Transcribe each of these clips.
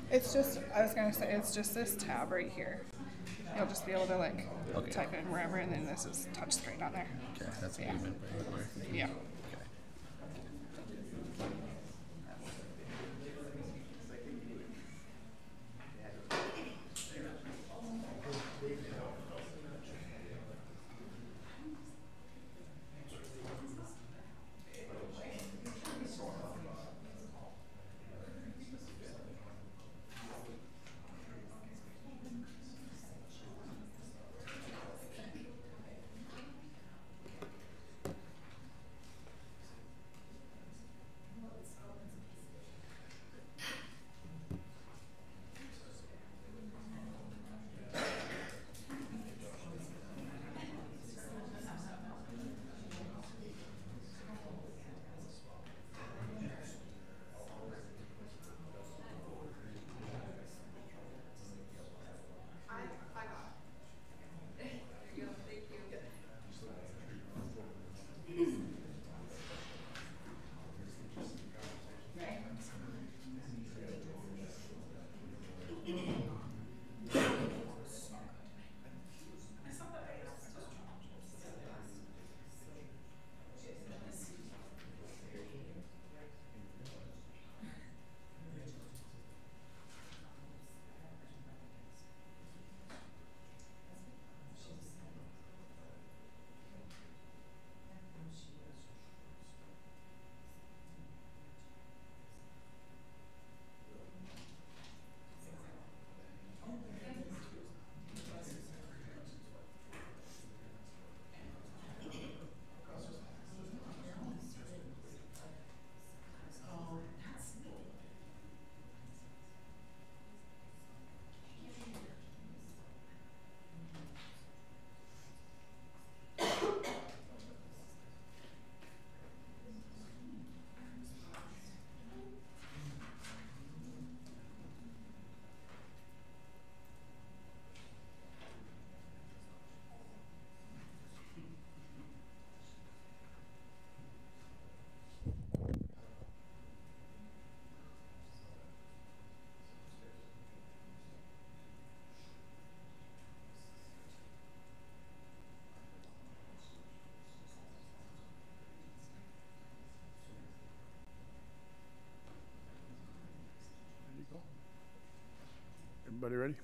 It's just, I was gonna say, it's just this tab right here. You'll just be able to like type in wherever, and then this is touch screen on there. Okay, that's what Yeah. you meant by anywhere. Yeah. Everybody ready?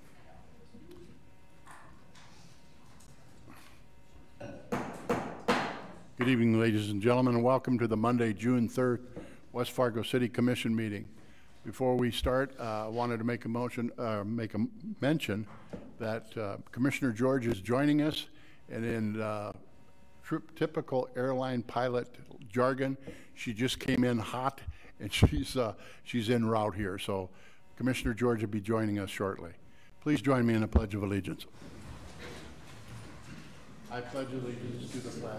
Good evening, ladies and gentlemen, and welcome to the Monday, June 3rd, West Fargo City Commission meeting. Before we start, I wanted to make a mention that Commissioner George is joining us, and in typical airline pilot jargon, she just came in hot, and she's en route here. So Commissioner George will be joining us shortly. Please join me in the Pledge of Allegiance. I pledge allegiance to the flag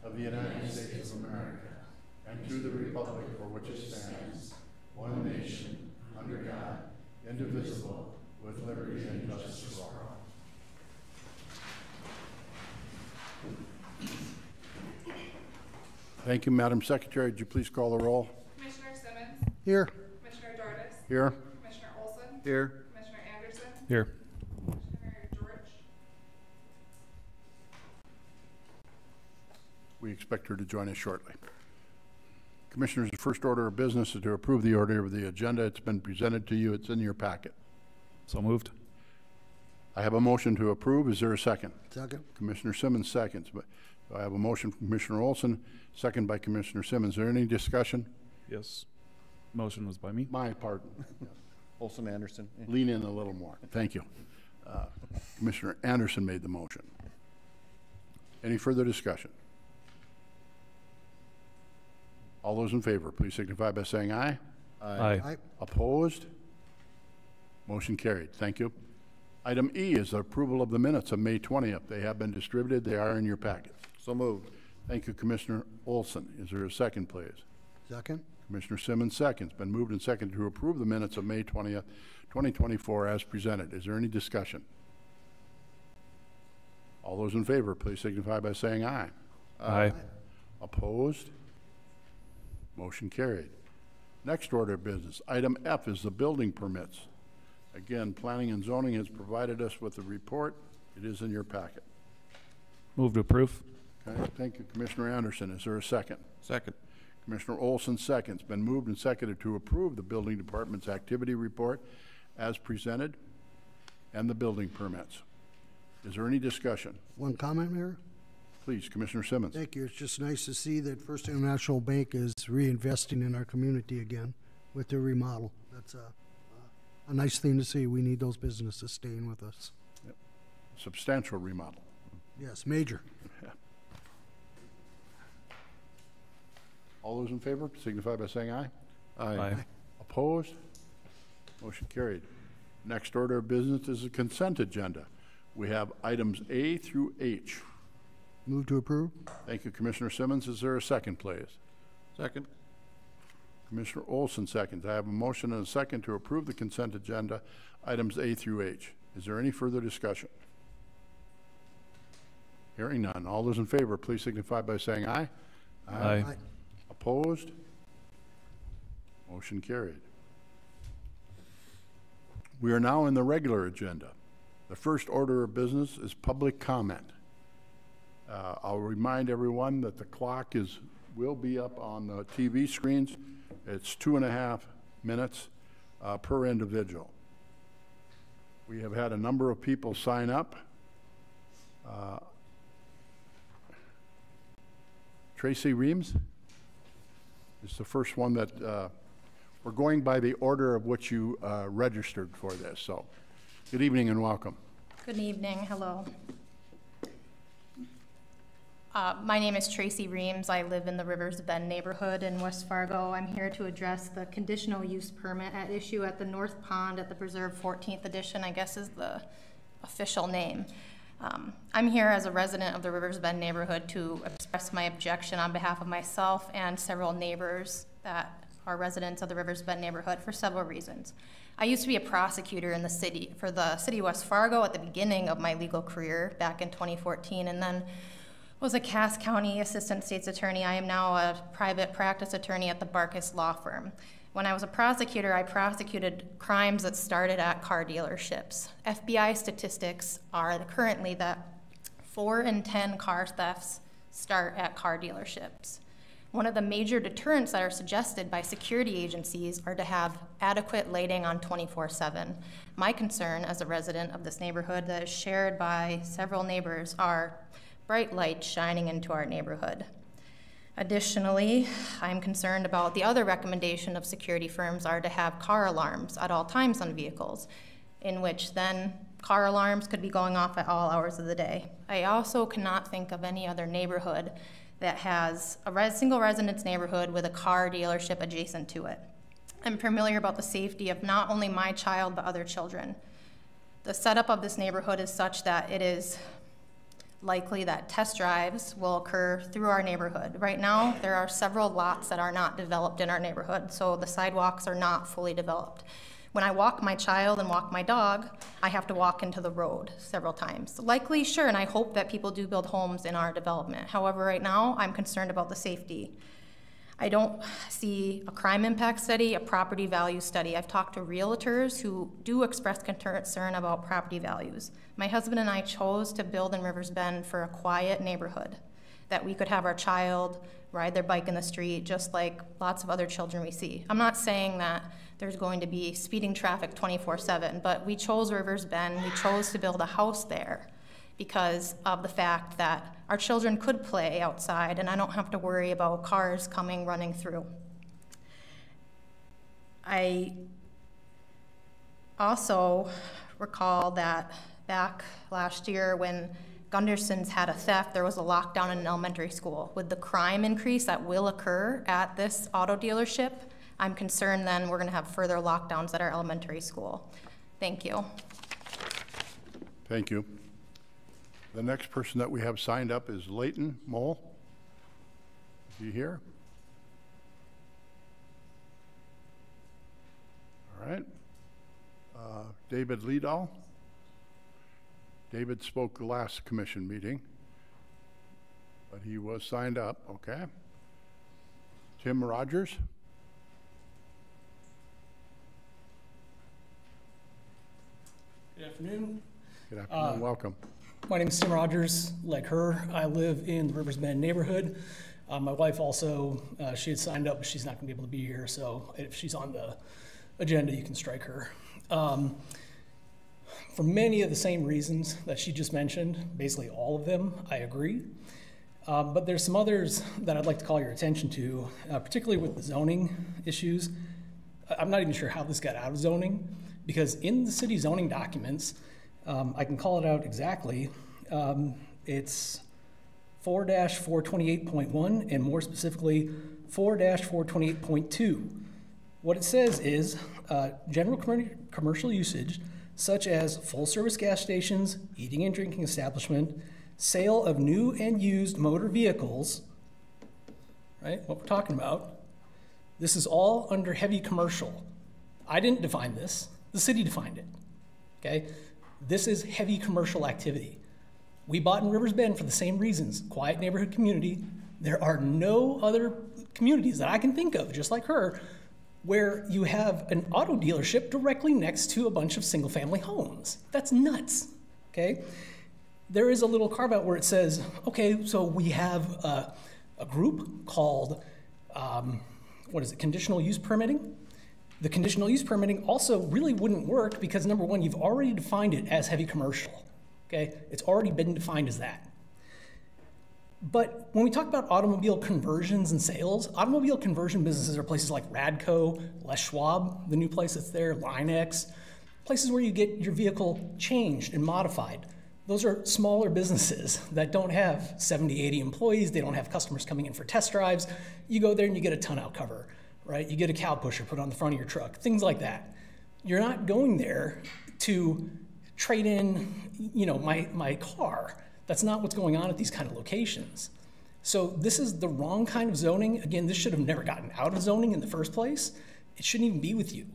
of the United States of America and to the republic for which it stands, one nation, under God, indivisible, with liberty and justice for all. Thank you, Madam Secretary. Would you please call the roll? Commissioner Simmons. Here. Commissioner Brewtus. Here. Commissioner Olson. Here. Commissioner Anderson. Here. Commissioner George. We expect her to join us shortly. Commissioners, the first order of business is to approve the order of the agenda. It's been presented to you. It's in your packet. So moved. I have a motion to approve. Is there a second? Second. Commissioner Simmons seconds. But I have a motion from Commissioner Olson, second by Commissioner Simmons. Is there any discussion? Yes. Motion was by me. My pardon. Olson Anderson. Lean in a little more. Thank you. Commissioner Anderson made the motion. Any further discussion? All those in favor, please signify by saying aye. Aye. Aye. Opposed? Motion carried. Thank you. Item E is the approval of the minutes of May 20th. They have been distributed. They are in your packet. So moved. Thank you, Commissioner Olson. Is there a second, please? Second. Commissioner Simmons seconds. Been moved and seconded to approve the minutes of May 20th, 2024 as presented. Is there any discussion? All those in favor, please signify by saying aye. Aye. Opposed? Motion carried. Next order of business. Item F is the building permits. Again, Planning and Zoning has provided us with a report. It is in your packet. Move to approve. Okay, thank you, Commissioner Anderson. Is there a second? Second. Commissioner Olson seconds. Been moved and seconded to approve the Building Department's activity report as presented and the building permits. Is there any discussion? One comment, Mayor? Please, Commissioner Simmons. Thank you. It's just nice to see that First International Bank is reinvesting in our community again with their remodel. That's a nice thing to see. We need those businesses staying with us. Yep. Substantial remodel. Yes, major. Yeah. All those in favor signify by saying aye. Aye. Opposed? Motion carried. Next order of business is a consent agenda. We have items A through H. Move to approve? Thank you, Commissioner Simmons. Is there a second, please? Second. Commissioner Olson seconds. I have a motion and a second to approve the consent agenda, items A through H. Is there any further discussion? Hearing none. All those in favor, please signify by saying aye. Aye. Opposed? Motion carried. We are now in the regular agenda. The first order of business is public comment. I'll remind everyone that the clock will be up on the TV screens. It's 2.5 minutes per individual. We have had a number of people sign up. Tracy Reams is the first one that we're going by the order of which you registered for this. So, good evening and welcome. Good evening. Hello. My name is Tracy Reams. I live in the Rivers Bend neighborhood in West Fargo. I'm here to address the conditional use permit at issue at the North Pond at the Preserve 14th Edition, I guess is the official name. I'm here as a resident of the Rivers Bend neighborhood to express my objection on behalf of myself and several neighbors that are residents of the Rivers Bend neighborhood for several reasons. I used to be a prosecutor in the city, for the city of West Fargo at the beginning of my legal career back in 2014, and then was a Cass County Assistant State's Attorney. I am now a private practice attorney at the Barcode law firm. When I was a prosecutor, I prosecuted crimes that started at car dealerships. FBI statistics are currently that 4 in 10 car thefts start at car dealerships. One of the major deterrents that are suggested by security agencies are to have adequate lighting on 24/7. My concern as a resident of this neighborhood that is shared by several neighbors are bright lights shining into our neighborhood. Additionally, I'm concerned about the other recommendation of security firms are to have car alarms at all times on vehicles, in which then car alarms could be going off at all hours of the day. I also cannot think of any other neighborhood that has a single residence neighborhood with a car dealership adjacent to it. I'm familiar about the safety of not only my child, but other children. The setup of this neighborhood is such that it is likely that test drives will occur through our neighborhood. Right now, there are several lots that are not developed in our neighborhood, so the sidewalks are not fully developed. When I walk my child and walk my dog, I have to walk into the road several times. Likely, sure, and I hope that people do build homes in our development. However, right now, I'm concerned about the safety. I don't see a crime impact study, a property value study. I've talked to realtors who do express concern about property values. My husband and I chose to build in Rivers Bend for a quiet neighborhood, that we could have our child ride their bike in the street just like lots of other children we see. I'm not saying that there's going to be speeding traffic 24/7, but we chose Rivers Bend, we chose to build a house there because of the fact that our children could play outside and I don't have to worry about cars running through. I also recall that back last year when Gunderson's had a theft, there was a lockdown in an elementary school. With the crime increase that will occur at this auto dealership, I'm concerned then we're gonna have further lockdowns at our elementary school. Thank you. Thank you. The next person that we have signed up is Leighton Mole. Is he here? All right. David Liedall. David spoke the last commission meeting, but he was signed up, okay. Tim Rogers. Good afternoon. Good afternoon, welcome. My name is Tim Rogers. Like her, I live in the Rivers Bend neighborhood. My wife also, she had signed up, but she's not going to be able to be here, so if she's on the agenda, you can strike her. For many of the same reasons that she just mentioned, basically all of them, I agree. But there's some others that I'd like to call your attention to, particularly with the zoning issues. I'm not even sure how this got out of zoning, because in the city zoning documents, I can call it out exactly. It's 4-428.1 and more specifically 4-428.2. What it says is general commercial usage such as full-service gas stations, eating and drinking establishment, sale of new and used motor vehicles, right, what we're talking about, this is all under heavy commercial. I didn't define this, the city defined it, okay? This is heavy commercial activity. We bought in Rivers Bend for the same reasons, quiet neighborhood community. There are no other communities that I can think of, just like her, where you have an auto dealership directly next to a bunch of single-family homes. That's nuts, okay? There is a little carve-out where it says, okay, so we have a group called, conditional use permitting. The conditional use permitting also really wouldn't work because, number one, you've already defined it as heavy commercial, okay? It's already been defined as that. But when we talk about automobile conversions and sales, automobile conversion businesses are places like Radco, Les Schwab, the new place that's there, LineX, places where you get your vehicle changed and modified. Those are smaller businesses that don't have 70, 80 employees. They don't have customers coming in for test drives. You go there and you get a tonneau cover, right? You get a cow pusher put on the front of your truck, things like that. You're not going there to trade in, my car. That's not what's going on at these kind of locations. So this is the wrong kind of zoning. Again, this should have never gotten out of zoning in the first place. It shouldn't even be with you.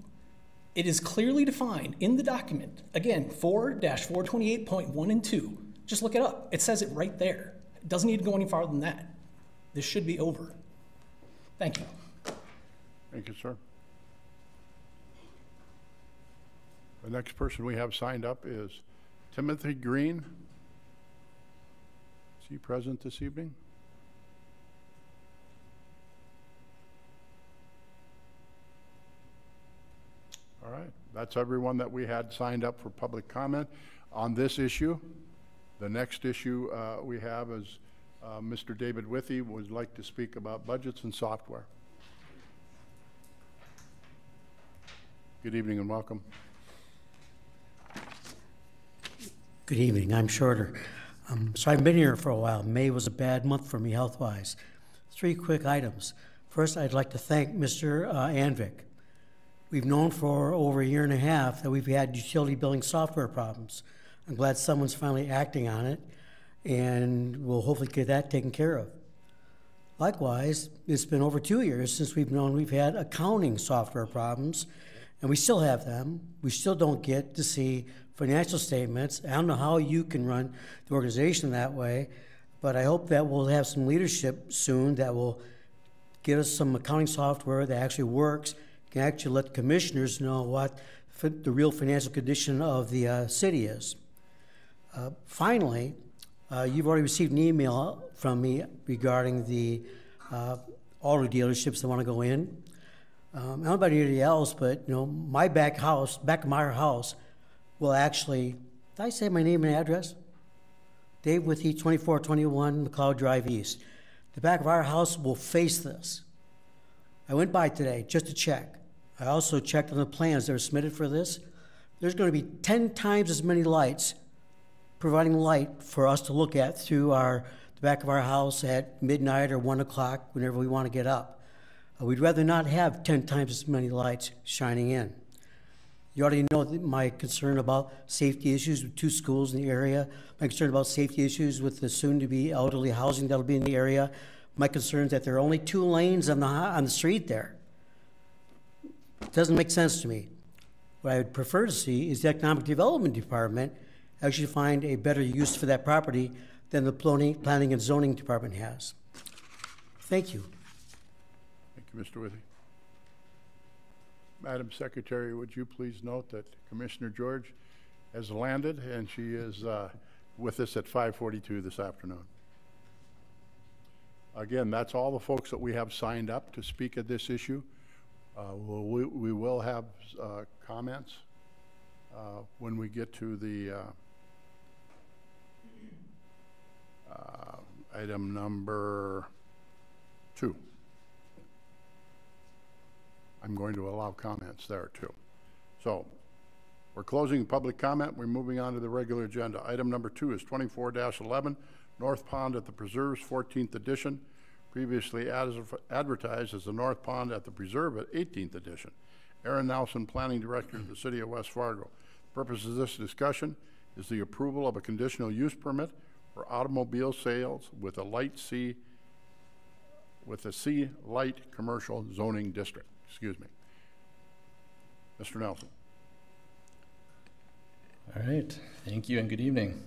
It is clearly defined in the document. Again, 4-428.1 and 2. Just look it up. It says it right there. It doesn't need to go any farther than that. This should be over. Thank you. Thank you, sir. The next person we have signed up is Timothy Green. Is he present this evening? All right, that's everyone that we had signed up for public comment on this issue. The next issue we have is Mr. David Withy would like to speak about budgets and software. Good evening and welcome. Good evening, I'm Shorter. So I've been here for a while. May was a bad month for me health-wise. 3 quick items. First, I'd like to thank Mr. Anvik. We've known for over a year and a half that we've had utility billing software problems. I'm glad someone's finally acting on it, and we'll hopefully get that taken care of. Likewise, it's been over 2 years since we've known we've had accounting software problems, and we still have them. We still don't get to see financial statements. I don't know how you can run the organization that way, but I hope that we'll have some leadership soon that will get us some accounting software that actually works, can actually let commissioners know what the real financial condition of the city is. Finally, you've already received an email from me regarding the auto dealerships that want to go in. I don't know about anybody else, but my back of my house will actually, did I say my name and address? Dave Withy, 2421 McLeod Drive East. The back of our house will face this. I went by today just to check. I also checked on the plans that were submitted for this. There's going to be 10 times as many lights providing light for us to look at through the back of our house at midnight or 1 o'clock whenever we want to get up. We'd rather not have 10 times as many lights shining in. You already know my concern about safety issues with 2 schools in the area, my concern about safety issues with the soon-to-be elderly housing that'll be in the area, my concern is that there are only 2 lanes on the street there. It doesn't make sense to me. What I would prefer to see is the Economic Development Department actually find a better use for that property than the Planning and Zoning Department has. Thank you. Thank you, Mr. Withy. Madam Secretary, would you please note that Commissioner George has landed, and she is with us at 5:42 this afternoon. Again, that's all the folks that we have signed up to speak at this issue. We will have comments when we get to the item number 2. I'm going to allow comments there too. So we're closing public comment. We're moving on to the regular agenda. Item number 2 is 24-11, North Pond at the Preserves, 14th edition, previously advertised as the North Pond at the Preserve at 18th edition. Aaron Nelson, Planning Director of the City of West Fargo. The purpose of this discussion is the approval of a conditional use permit for automobile sales with a C light commercial zoning district. Excuse me. Mr. Nelson. All right, thank you and good evening.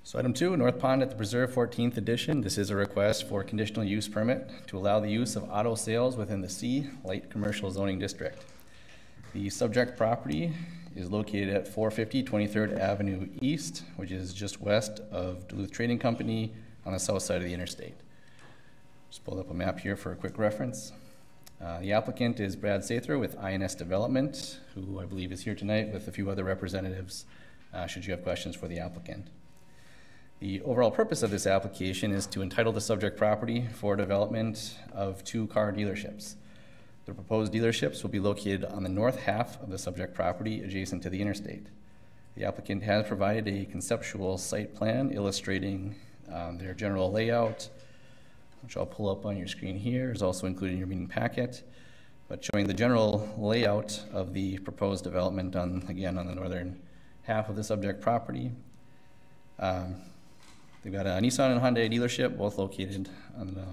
So item 2, North Pond at the Preserve 14th edition. This is a request for conditional use permit to allow the use of auto sales within the C light commercial zoning district. The subject property is located at 450 23rd Avenue East, which is just west of Duluth Trading Company on the south side of the interstate. Just pulled up a map here for a quick reference. The applicant is Brad Sather with INS Development, who I believe is here tonight with a few other representatives, should you have questions for the applicant. The overall purpose of this application is to entitle the subject property for development of 2 car dealerships. The proposed dealerships will be located on the north half of the subject property adjacent to the interstate. The applicant has provided a conceptual site plan illustrating their general layout, which I'll pull up on your screen here, is also included in your meeting packet, but showing the general layout of the proposed development again on the northern half of the subject property. They've got a Nissan and Hyundai dealership, both located on the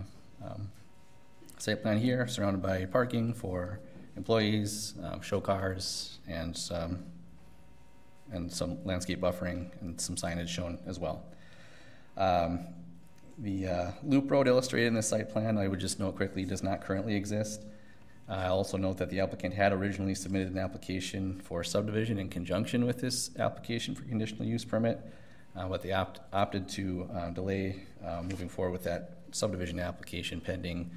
site plan here, surrounded by parking for employees, show cars, and some landscape buffering and some signage shown as well. The loop road illustrated in the site plan, I would just note quickly, does not currently exist. I'll also note that the applicant had originally submitted an application for subdivision in conjunction with this application for conditional use permit, but they opted to delay moving forward with that subdivision application pending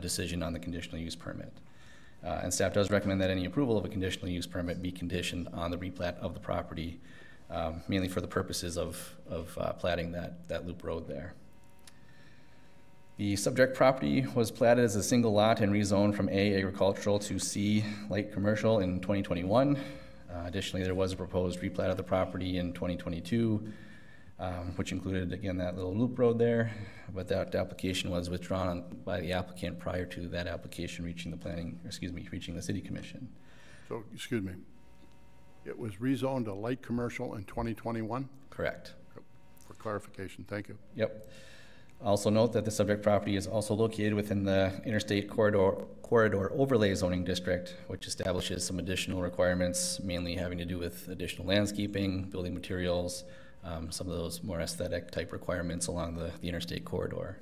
decision on the conditional use permit. And staff does recommend that any approval of a conditional use permit be conditioned on the replat of the property, mainly for the purposes of platting that loop road there. The subject property was platted as a single lot and rezoned from A agricultural to C light commercial in 2021. Additionally, there was a proposed replat of the property in 2022, which included, again, that little loop road there, but that application was withdrawn by the applicant prior to that application reaching the City Commission. So, excuse me, it was rezoned to light commercial in 2021? Correct. For clarification, thank you. Yep. Also note that the subject property is also located within the Interstate Corridor Overlay Zoning District, which establishes some additional requirements, mainly having to do with additional landscaping, building materials, some of those more aesthetic type requirements along the interstate corridor.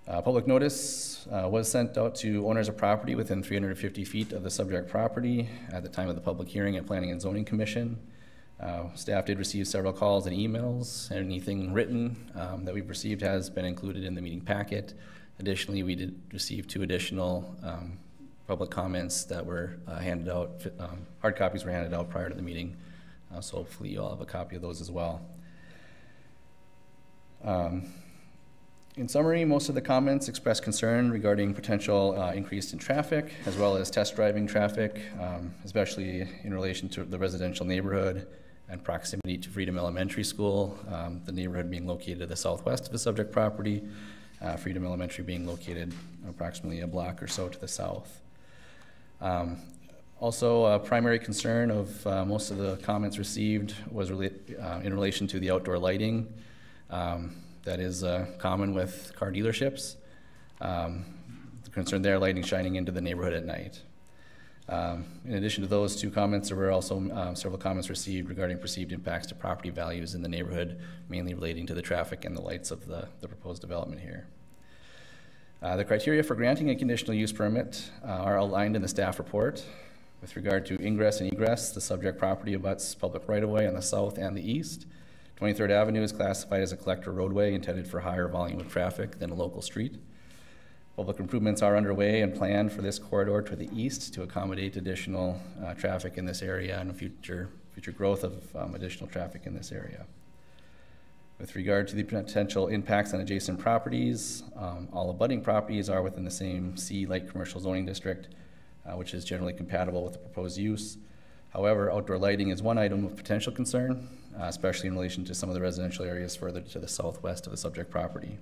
Public notice was sent out to owners of property within 350 feet of the subject property at the time of the public hearing at Planning and Zoning Commission. Staff did receive several calls and emails. Anything written that we've received has been included in the meeting packet. Additionally, we did receive 2 additional public comments that were handed out. Hard copies were handed out prior to the meeting, so hopefully you'll have a copy of those as well. In summary, most of the comments expressed concern regarding potential increase in traffic, as well as test driving traffic, especially in relation to the residential neighborhood and proximity to Freedom Elementary School, the neighborhood being located to the southwest of the subject property, Freedom Elementary being located approximately a block or so to the south. Also, a primary concern of most of the comments received was in relation to the outdoor lighting. That is common with car dealerships. The concern there, lighting shining into the neighborhood at night. In addition to those 2 comments, there were also several comments received regarding perceived impacts to property values in the neighborhood, mainly relating to the traffic and the lights of the proposed development here. The criteria for granting a conditional use permit are outlined in the staff report, With regard to ingress and egress, the subject property abuts public right-of-way on the south and the east. 23rd Avenue is classified as a collector roadway intended for higher volume of traffic than a local street. Public improvements are underway and planned for this corridor to the east to accommodate additional traffic in this area and future growth of additional traffic in this area. With regard to the potential impacts on adjacent properties, all abutting properties are within the same C light commercial zoning district, which is generally compatible with the proposed use. However, outdoor lighting is one item of potential concern, especially in relation to some of the residential areas further to the southwest of the subject property.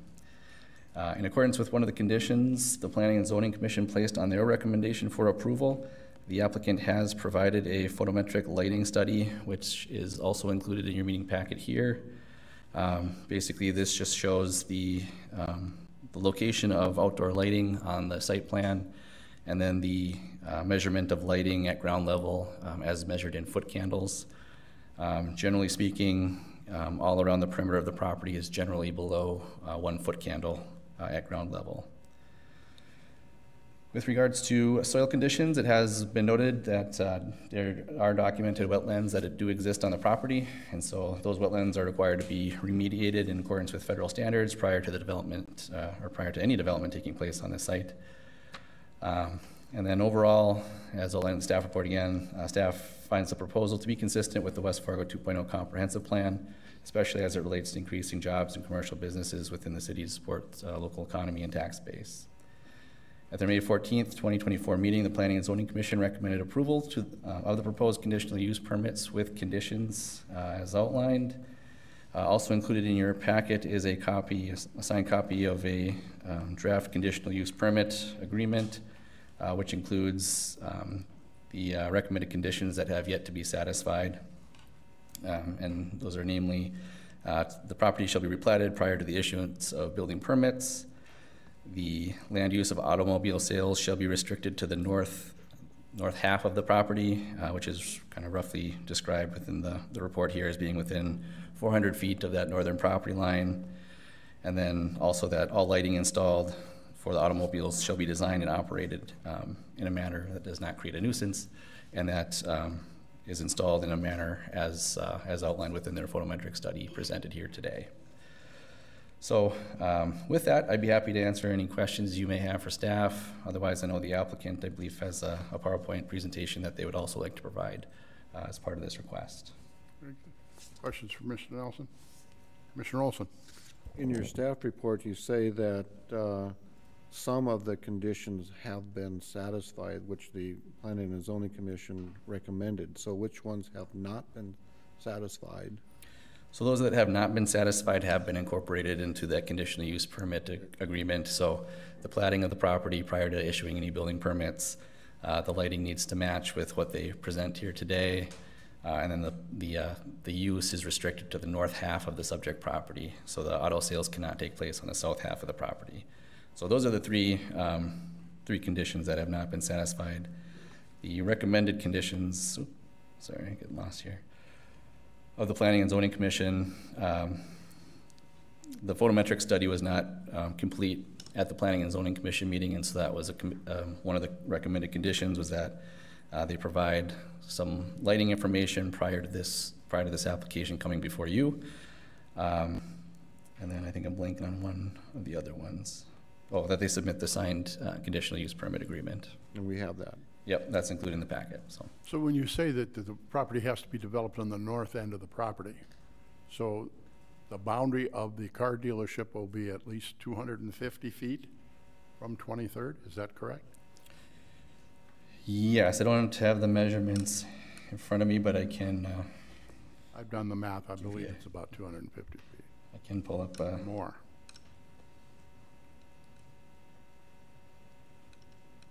In accordance with one of the conditions the Planning and Zoning Commission placed on their recommendation for approval, the applicant has provided a photometric lighting study, which is also included in your meeting packet here. Basically, this just shows the location of outdoor lighting on the site plan, and then the measurement of lighting at ground level as measured in foot candles. Generally speaking, all around the perimeter of the property is generally below 1 foot candle at ground level. With regards to soil conditions, it has been noted that there are documented wetlands that do exist on the property, and so those wetlands are required to be remediated in accordance with federal standards prior to the development or prior to any development taking place on the site. And then overall, as outlined in the staff report again, staff finds the proposal to be consistent with the West Fargo 2.0 comprehensive plan, especially as it relates to increasing jobs and commercial businesses within the city to support local economy and tax base. At their May 14th, 2024 meeting, the Planning and Zoning Commission recommended approval of the proposed conditional use permits with conditions as outlined. Also included in your packet is a signed copy of a draft conditional use permit agreement, which includes the recommended conditions that have yet to be satisfied. And those are namely, the property shall be replatted prior to the issuance of building permits. The land use of automobile sales shall be restricted to the north half of the property, which is kind of roughly described within the report here as being within 400 feet of that northern property line. And then also that all lighting installed for the automobiles shall be designed and operated in a manner that does not create a nuisance, and that is installed in a manner as outlined within their photometric study presented here today. So with that, I'd be happy to answer any questions you may have for staff. Otherwise, I know the applicant, I believe, has a PowerPoint presentation that they would also like to provide as part of this request. Very good. Questions for Mr. Nelson? Commissioner Olson. In your staff report, you say that some of the conditions have been satisfied, which the Planning and Zoning Commission recommended. So which ones have not been satisfied? So those that have not been satisfied have been incorporated into that conditional use permit agreement. So the platting of the property prior to issuing any building permits, the lighting needs to match with what they present here today. And then the use is restricted to the north half of the subject property. So the auto sales cannot take place on the south half of the property. So those are the three conditions that have not been satisfied. The recommended conditions, sorry, I get lost here, of the Planning and Zoning Commission, the photometric study was not complete at the Planning and Zoning Commission meeting, and so that was one of the recommended conditions was that they provide some lighting information prior to this application coming before you. And then I think I'm blanking on one of the other ones. Oh, that they submit the signed conditional use permit agreement. And we have that. Yep, that's included in the packet. So when you say that the property has to be developed on the north end of the property, so the boundary of the car dealership will be at least 250 feet from 23rd, is that correct? Yes, I don't have the measurements in front of me, but I can. I've done the math, I believe it's about 250 feet. I can pull up more.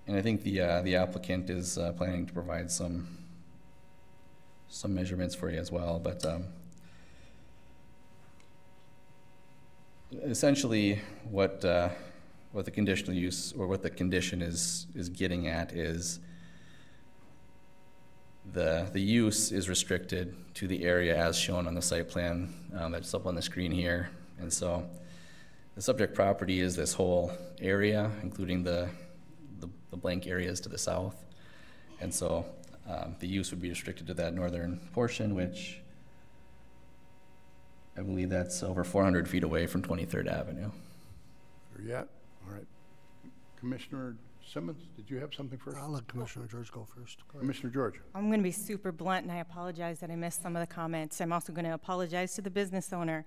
And I think the applicant is planning to provide some measurements for you as well, but essentially what the conditional use or what the condition is getting at is the use is restricted to the area as shown on the site plan that's up on the screen here. And so the subject property is this whole area, including the blank areas to the south. And so the use would be restricted to that northern portion, which I believe that's over 400 feet away from 23rd Avenue. There yet? All right. Commissioner Simmons, did you have something first? I'll let Commissioner George go first. Go ahead. Commissioner George. I'm going to be super blunt, and I apologize that I missed some of the comments. I'm also going to apologize to the business owner.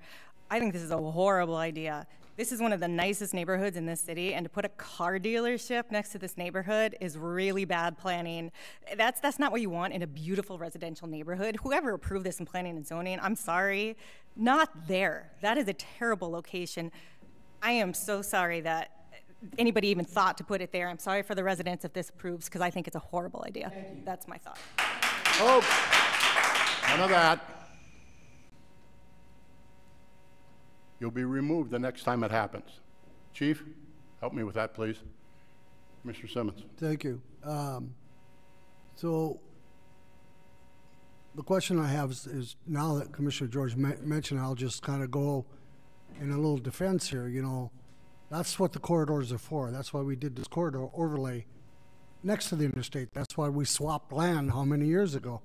I think this is a horrible idea. This is one of the nicest neighborhoods in this city, and to put a car dealership next to this neighborhood is really bad planning. That's not what you want in a beautiful residential neighborhood. Whoever approved this in planning and zoning, I'm sorry, not there. That is a terrible location. I am so sorry that anybody even thought to put it there. I'm sorry for the residents if this approves, because I think it's a horrible idea. That's my thought. Oh, none of that. You'll be removed the next time it happens. Chief, help me with that, please. Commissioner Simmons. Thank you. So the question I have is now that Commissioner George mentioned, I'll just kind of go in a little defense here. You know, that's what the corridors are for. That's why we did this corridor overlay next to the interstate. That's why we swapped land how many years ago.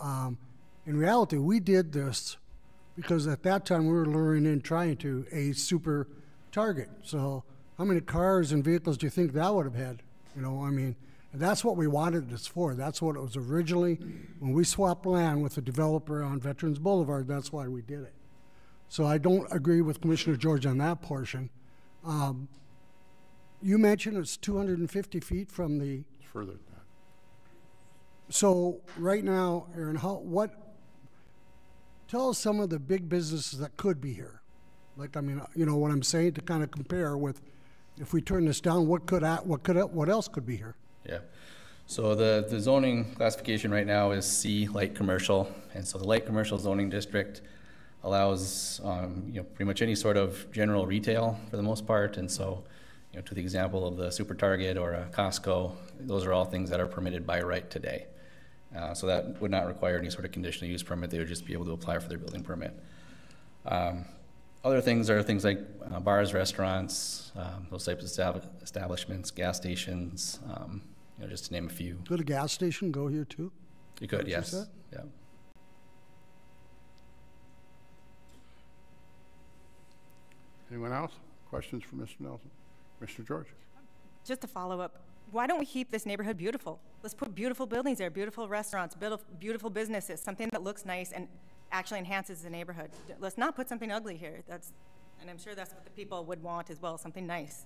In reality, we did this because at that time we were luring in trying to a super target. So how many cars and vehicles do you think that would have had? You know, I mean, that's what we wanted this for. That's what it was originally. When we swapped land with the developer on Veterans Boulevard, that's why we did it. So I don't agree with Commissioner George on that portion. You mentioned it's 250 feet from the... It's further than that. So right now, Aaron, tell us some of the big businesses that could be here. Like, I mean, you know what I'm saying, to kind of compare with, if we turn this down, what else could be here? Yeah. So the zoning classification right now is C, light commercial. And so the light commercial zoning district allows, pretty much any sort of general retail for the most part. And so, to the example of the Super Target or a Costco, those are all things that are permitted by right today. So that would not require any sort of conditional use permit. They would just be able to apply for their building permit. Other things are things like bars, restaurants, those types of establishments, gas stations, just to name a few. Could a gas station go here too? You could, yes. Yeah. Anyone else? Questions for Mr. Nelson? Mr. George? Just to follow up, why don't we keep this neighborhood beautiful? Let's put beautiful buildings there, beautiful restaurants, beautiful businesses, something that looks nice and actually enhances the neighborhood. Let's not put something ugly here. And I'm sure that's what the people would want as well, something nice.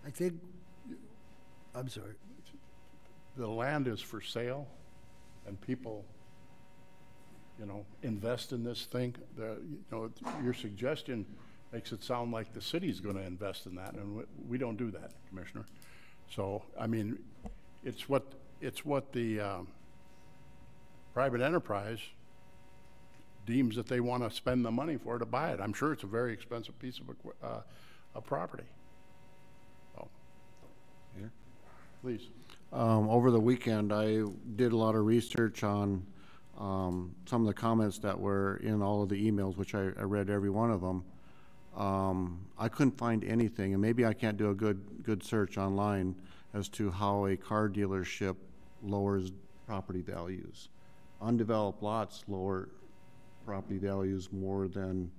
I'm sorry. The land is for sale, and people, invest in this thing. Your suggestion makes it sound like the city's going to invest in that, and we don't do that, Commissioner. So, I mean, it's what the private enterprise deems that they want to spend the money for to buy it. I'm sure it's a very expensive piece of property. So, Here. Please. Over the weekend, I did a lot of research on some of the comments that were in all of the emails, which I read every one of them. I couldn't find anything, and maybe I can't do a good search online as to how a car dealership lowers property values. Undeveloped lots lower property values more than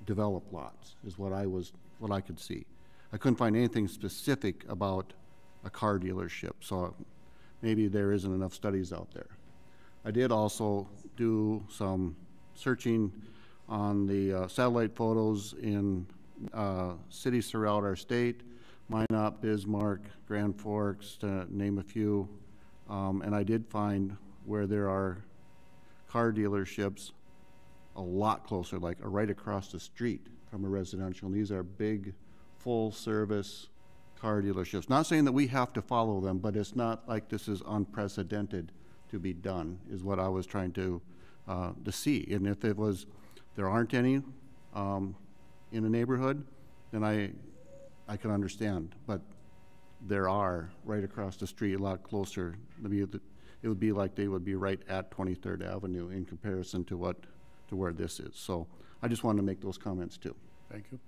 developed lots, is what I could see. I couldn't find anything specific about a car dealership, so maybe there isn't enough studies out there. I did also do some searching on the satellite photos in cities throughout our state, Minot, Bismarck, Grand Forks, to name a few, and I did find where there are car dealerships a lot closer, like right across the street from a residential, and these are big, full-service car dealerships. Not saying that we have to follow them, but it's not like this is unprecedented to be done, is what I was trying to see. And if it was, there aren't any in a neighborhood, then I can understand. But there are right across the street, a lot closer. It would be like they would be right at 23rd Avenue in comparison to where this is. So I just wanted to make those comments too. Thank you.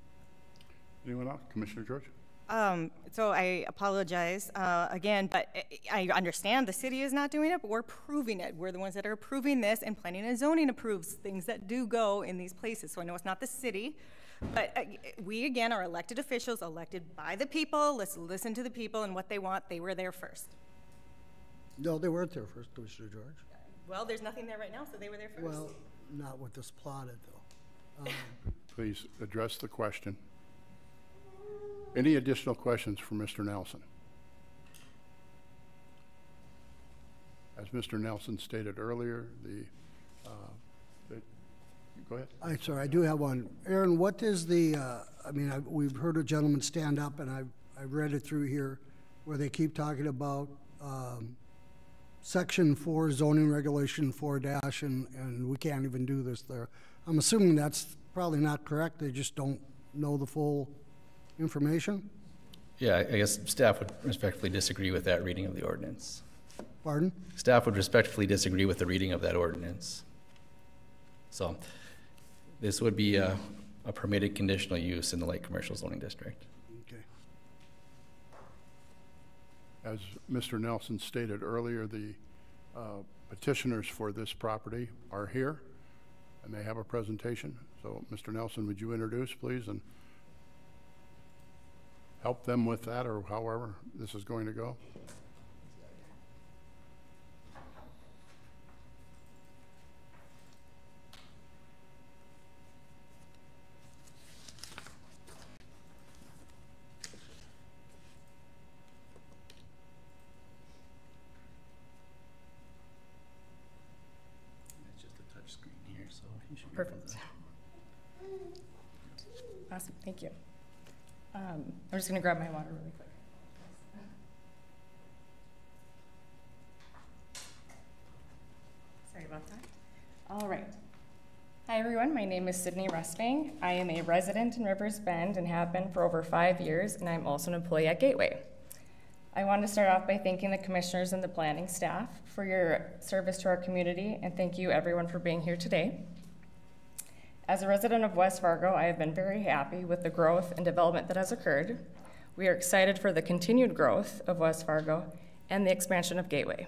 Anyone else? Commissioner George? So I apologize again, but I understand the city is not doing it, but we're approving it. We're the ones that are approving this, and planning and zoning approves things that do go in these places. So I know it's not the city, but we, again, are elected officials, elected by the people. Let's listen to the people and what they want. They were there first. No, they weren't there first, Commissioner George. Well, there's nothing there right now, so they were there first. Well, not with this plotted, though. Please address the question. Any additional questions for Mr. Nelson? As Mr. Nelson stated earlier, go ahead. Sorry, I do have one. Aaron, what is the, we've heard a gentleman stand up, and I've read it through here, where they keep talking about Section 4, zoning regulation 4-, and we can't even do this there. I'm assuming that's probably not correct. They just don't know the full information? Yeah, I guess staff would respectfully disagree with that reading of the ordinance. Pardon? Staff would respectfully disagree with the reading of that ordinance. So this would be a permitted conditional use in the light commercial zoning district. Okay. As Mr. Nelson stated earlier, the petitioners for this property are here, and they have a presentation. So, Mr. Nelson, would you introduce, please, and help them with that, or however this is going to go? It's just a touch screen here, so you should be Perfect. Awesome, thank you. I'm just gonna grab my water really quick. Sorry about that. All right. Hi everyone, my name is Sydney Rusting. I am a resident in Rivers Bend and have been for over 5 years, and I'm also an employee at Gateway. I want to start off by thanking the commissioners and the planning staff for your service to our community, and thank you everyone for being here today. As a resident of West Fargo, I have been very happy with the growth and development that has occurred. We are excited for the continued growth of West Fargo and the expansion of Gateway.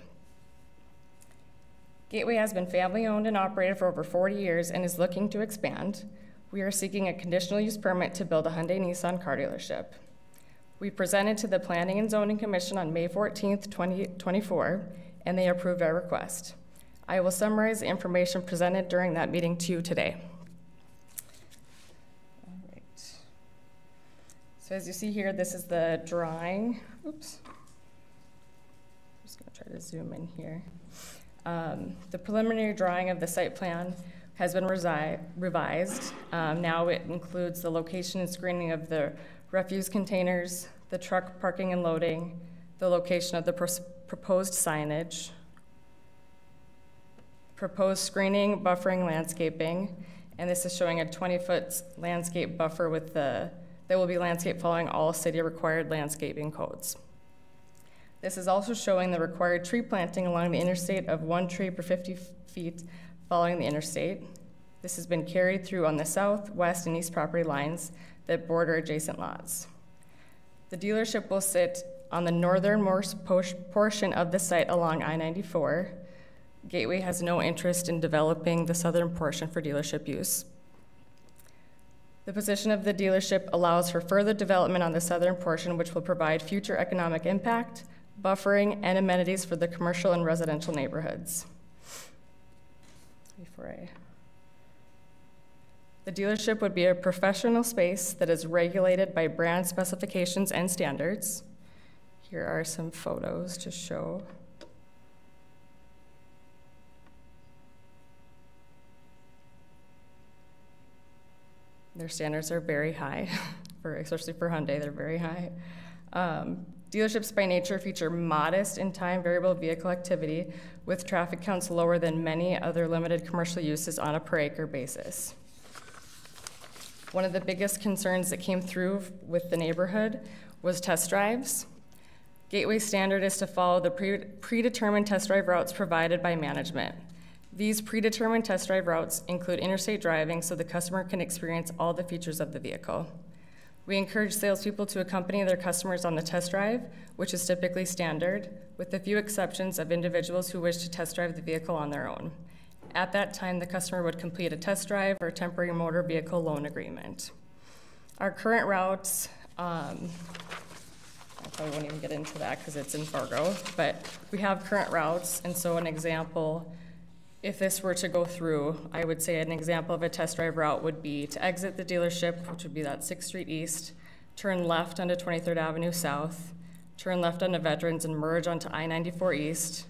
Gateway has been family-owned and operated for over 40 years and is looking to expand. We are seeking a conditional use permit to build a Hyundai Nissan car dealership. We presented to the Planning and Zoning Commission on May 14th, 2024, and they approved our request. I will summarize the information presented during that meeting to you today. So as you see here, this is the drawing. Oops. I'm just gonna try to zoom in here. The preliminary drawing of the site plan has been revised. Now it includes the location and screening of the refuse containers, the truck parking and loading, the location of the proposed signage, proposed screening, buffering, landscaping, and this is showing a 20-foot landscape buffer with there will be landscape following all city required landscaping codes. This is also showing the required tree planting along the interstate of 1 tree per 50 feet following the interstate. This has been carried through on the south, west, and east property lines that border adjacent lots. The dealership will sit on the northernmost portion of the site along I-94. Gateway has no interest in developing the southern portion for dealership use. The position of the dealership allows for further development on the southern portion, which will provide future economic impact, buffering, and amenities for the commercial and residential neighborhoods. The dealership would be a professional space that is regulated by brand specifications and standards. Here are some photos to show. Their standards are very high, especially for Hyundai, they're very high. Dealerships by nature feature modest and time variable vehicle activity with traffic counts lower than many other limited commercial uses on a per acre basis. One of the biggest concerns that came through with the neighborhood was test drives. Gateway standard is to follow the predetermined test drive routes provided by management. These predetermined test drive routes include interstate driving so the customer can experience all the features of the vehicle. We encourage salespeople to accompany their customers on the test drive, which is typically standard, with the few exceptions of individuals who wish to test drive the vehicle on their own. At that time, the customer would complete a test drive or temporary motor vehicle loan agreement. Our current routes, I probably won't even get into that because it's in Fargo, but we have current routes, and so an example, if this were to go through, I would say an example of a test drive route would be to exit the dealership, which would be that 6th Street East, turn left onto 23rd Avenue South, turn left onto Veterans and merge onto I-94 East,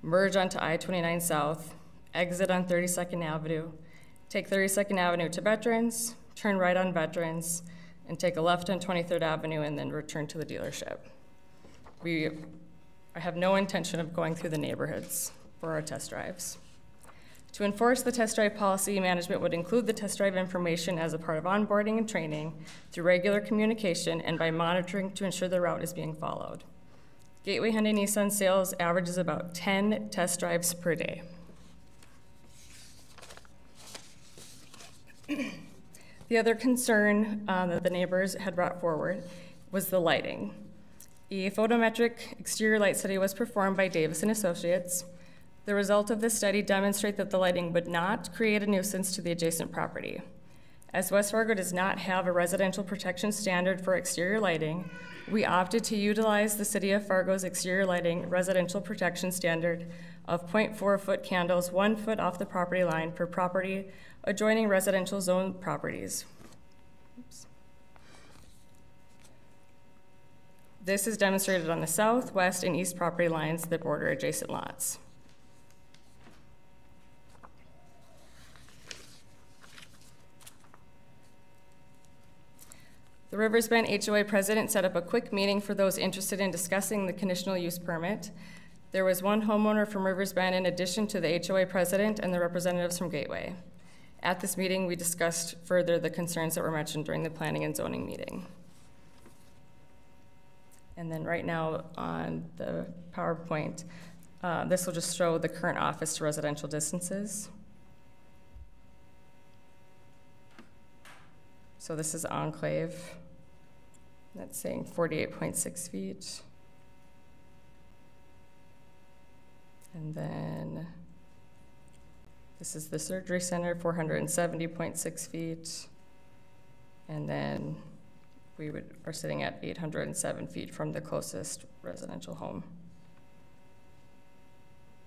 merge onto I-29 South, exit on 32nd Avenue, take 32nd Avenue to Veterans, turn right on Veterans, and take a left on 23rd Avenue and then return to the dealership. I have no intention of going through the neighborhoods for our test drives. To enforce the test drive policy, management would include the test drive information as a part of onboarding and training through regular communication and by monitoring to ensure the route is being followed. Gateway Hyundai Nissan sales averages about 10 test drives per day. The other concern that the neighbors had brought forward was the lighting. A photometric exterior light study was performed by Davis & Associates. The result of this study demonstrates that the lighting would not create a nuisance to the adjacent property. As West Fargo does not have a residential protection standard for exterior lighting, we opted to utilize the City of Fargo's exterior lighting residential protection standard of 0.4-foot candles 1 foot off the property line for property adjoining residential zone properties. Oops. This is demonstrated on the south, west, and east property lines that border adjacent lots. The Rivers Bend HOA president set up a quick meeting for those interested in discussing the conditional use permit. There was one homeowner from Rivers Bend in addition to the HOA president and the representatives from Gateway. At this meeting, we discussed further the concerns that were mentioned during the planning and zoning meeting. And then right now on the PowerPoint, this will just show the current office to residential distances. So this is Enclave. That's saying 48.6 feet. And then this is the surgery center, 470.6 feet. And then we are sitting at 807 feet from the closest residential home.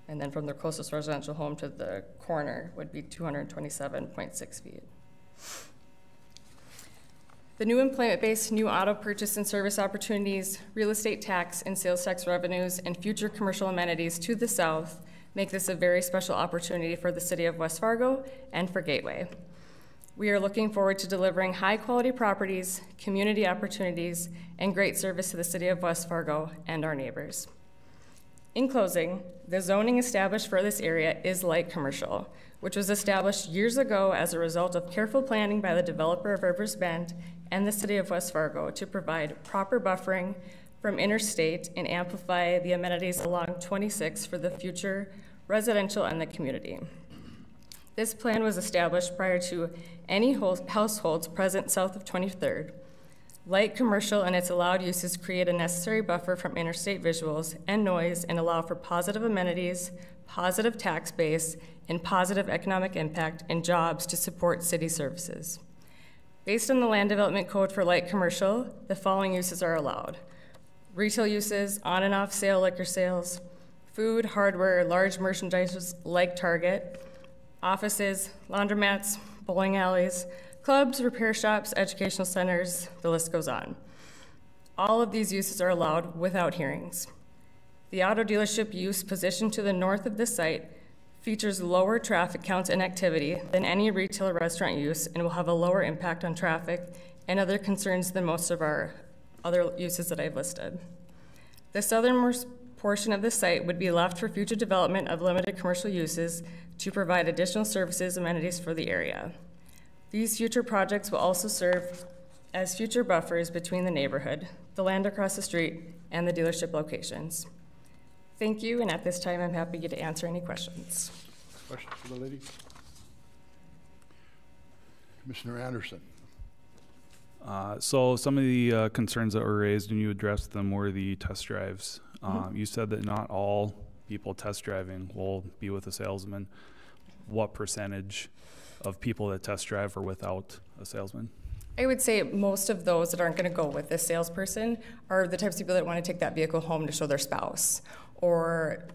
And then from the closest residential home to the corner would be 227.6 feet. The new employment-based new auto purchase and service opportunities, real estate tax and sales tax revenues, and future commercial amenities to the south make this a very special opportunity for the City of West Fargo and for Gateway. We are looking forward to delivering high-quality properties, community opportunities, and great service to the City of West Fargo and our neighbors. In closing, the zoning established for this area is light commercial, which was established years ago as a result of careful planning by the developer of Rivers Bend and the City of West Fargo to provide proper buffering from interstate and amplify the amenities along 26 for the future residential and the community. This plan was established prior to any households present south of 23rd. Light commercial and its allowed uses create a necessary buffer from interstate visuals and noise and allow for positive amenities, positive tax base, and positive economic impact and jobs to support city services. Based on the Land Development Code for light commercial, the following uses are allowed: retail uses, on and off sale liquor sales, food, hardware, large merchandisers like Target, offices, laundromats, bowling alleys, clubs, repair shops, educational centers, the list goes on. All of these uses are allowed without hearings. The auto dealership use positioned to the north of the site features lower traffic counts and activity than any retail or restaurant use and will have a lower impact on traffic and other concerns than most of our other uses that I've listed. The southernmost portion of the site would be left for future development of limited commercial uses to provide additional services and amenities for the area. These future projects will also serve as future buffers between the neighborhood, the land across the street, and the dealership locations. Thank you, and at this time, I'm happy to answer any questions. Questions for the lady? Commissioner Anderson. So some of the concerns that were raised and you addressed them were the test drives. You said that not all people test driving will be with a salesman. What percentage of people that test drive are without a salesman? I would say most of those that aren't going to go with a salesperson are the types of people that want to take that vehicle home to show their spouse or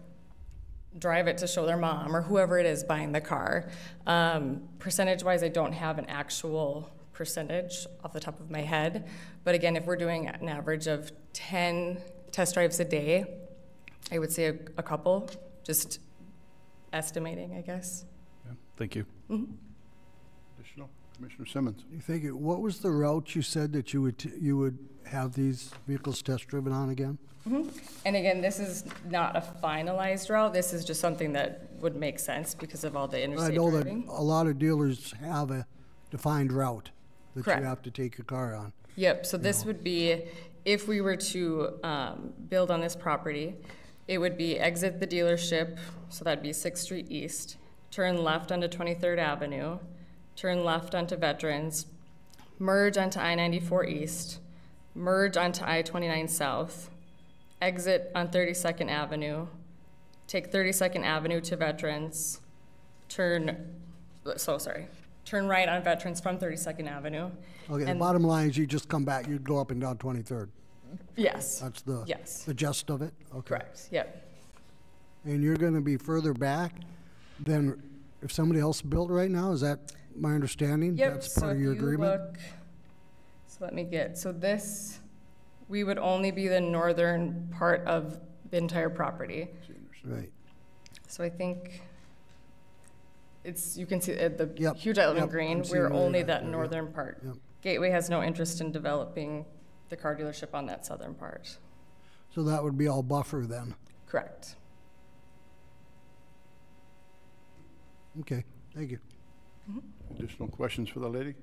drive it to show their mom or whoever it is buying the car. Percentage-wise, I don't have an actual percentage off the top of my head. But again, if we're doing an average of 10 test drives a day, I would say a couple, just estimating, I guess. Yeah, thank you. Additional, Commissioner Simmons. Thank you. What was the route you said that you would have these vehicles test driven on again? And again, this is not a finalized route. This is just something that would make sense because of all the interstate I know driving. that a lot of dealers have a defined route that Correct. you have to take your car on. Yep, so this would be, if we were to build on this property, it would be exit the dealership, so that'd be 6th Street East, turn left onto 23rd Avenue, turn left onto Veterans, merge onto I-94 East, merge onto I-29 South, exit on 32nd Avenue, take 32nd Avenue to Veterans, turn right on Veterans from 32nd Avenue. Okay, the And- bottom line is you just come back, you'd go up and down 23rd. Yes, That's the Yes. the gist of it? Okay. correct, yep. And you're going to be further back than if somebody else built right now? Is that my understanding? Yep, That's so part of if your you agreement? look, so let me get, so this, we would only be the northern part of the entire property. Right. So I think it's, you can see the Yep, huge island yep, green, I'm seeing we're where you're only at that there, yep, northern part. yep. Gateway has no interest in developing the car dealership on that southern part. So that would be all buffer then? Correct. Okay, thank you. Additional questions for the lady?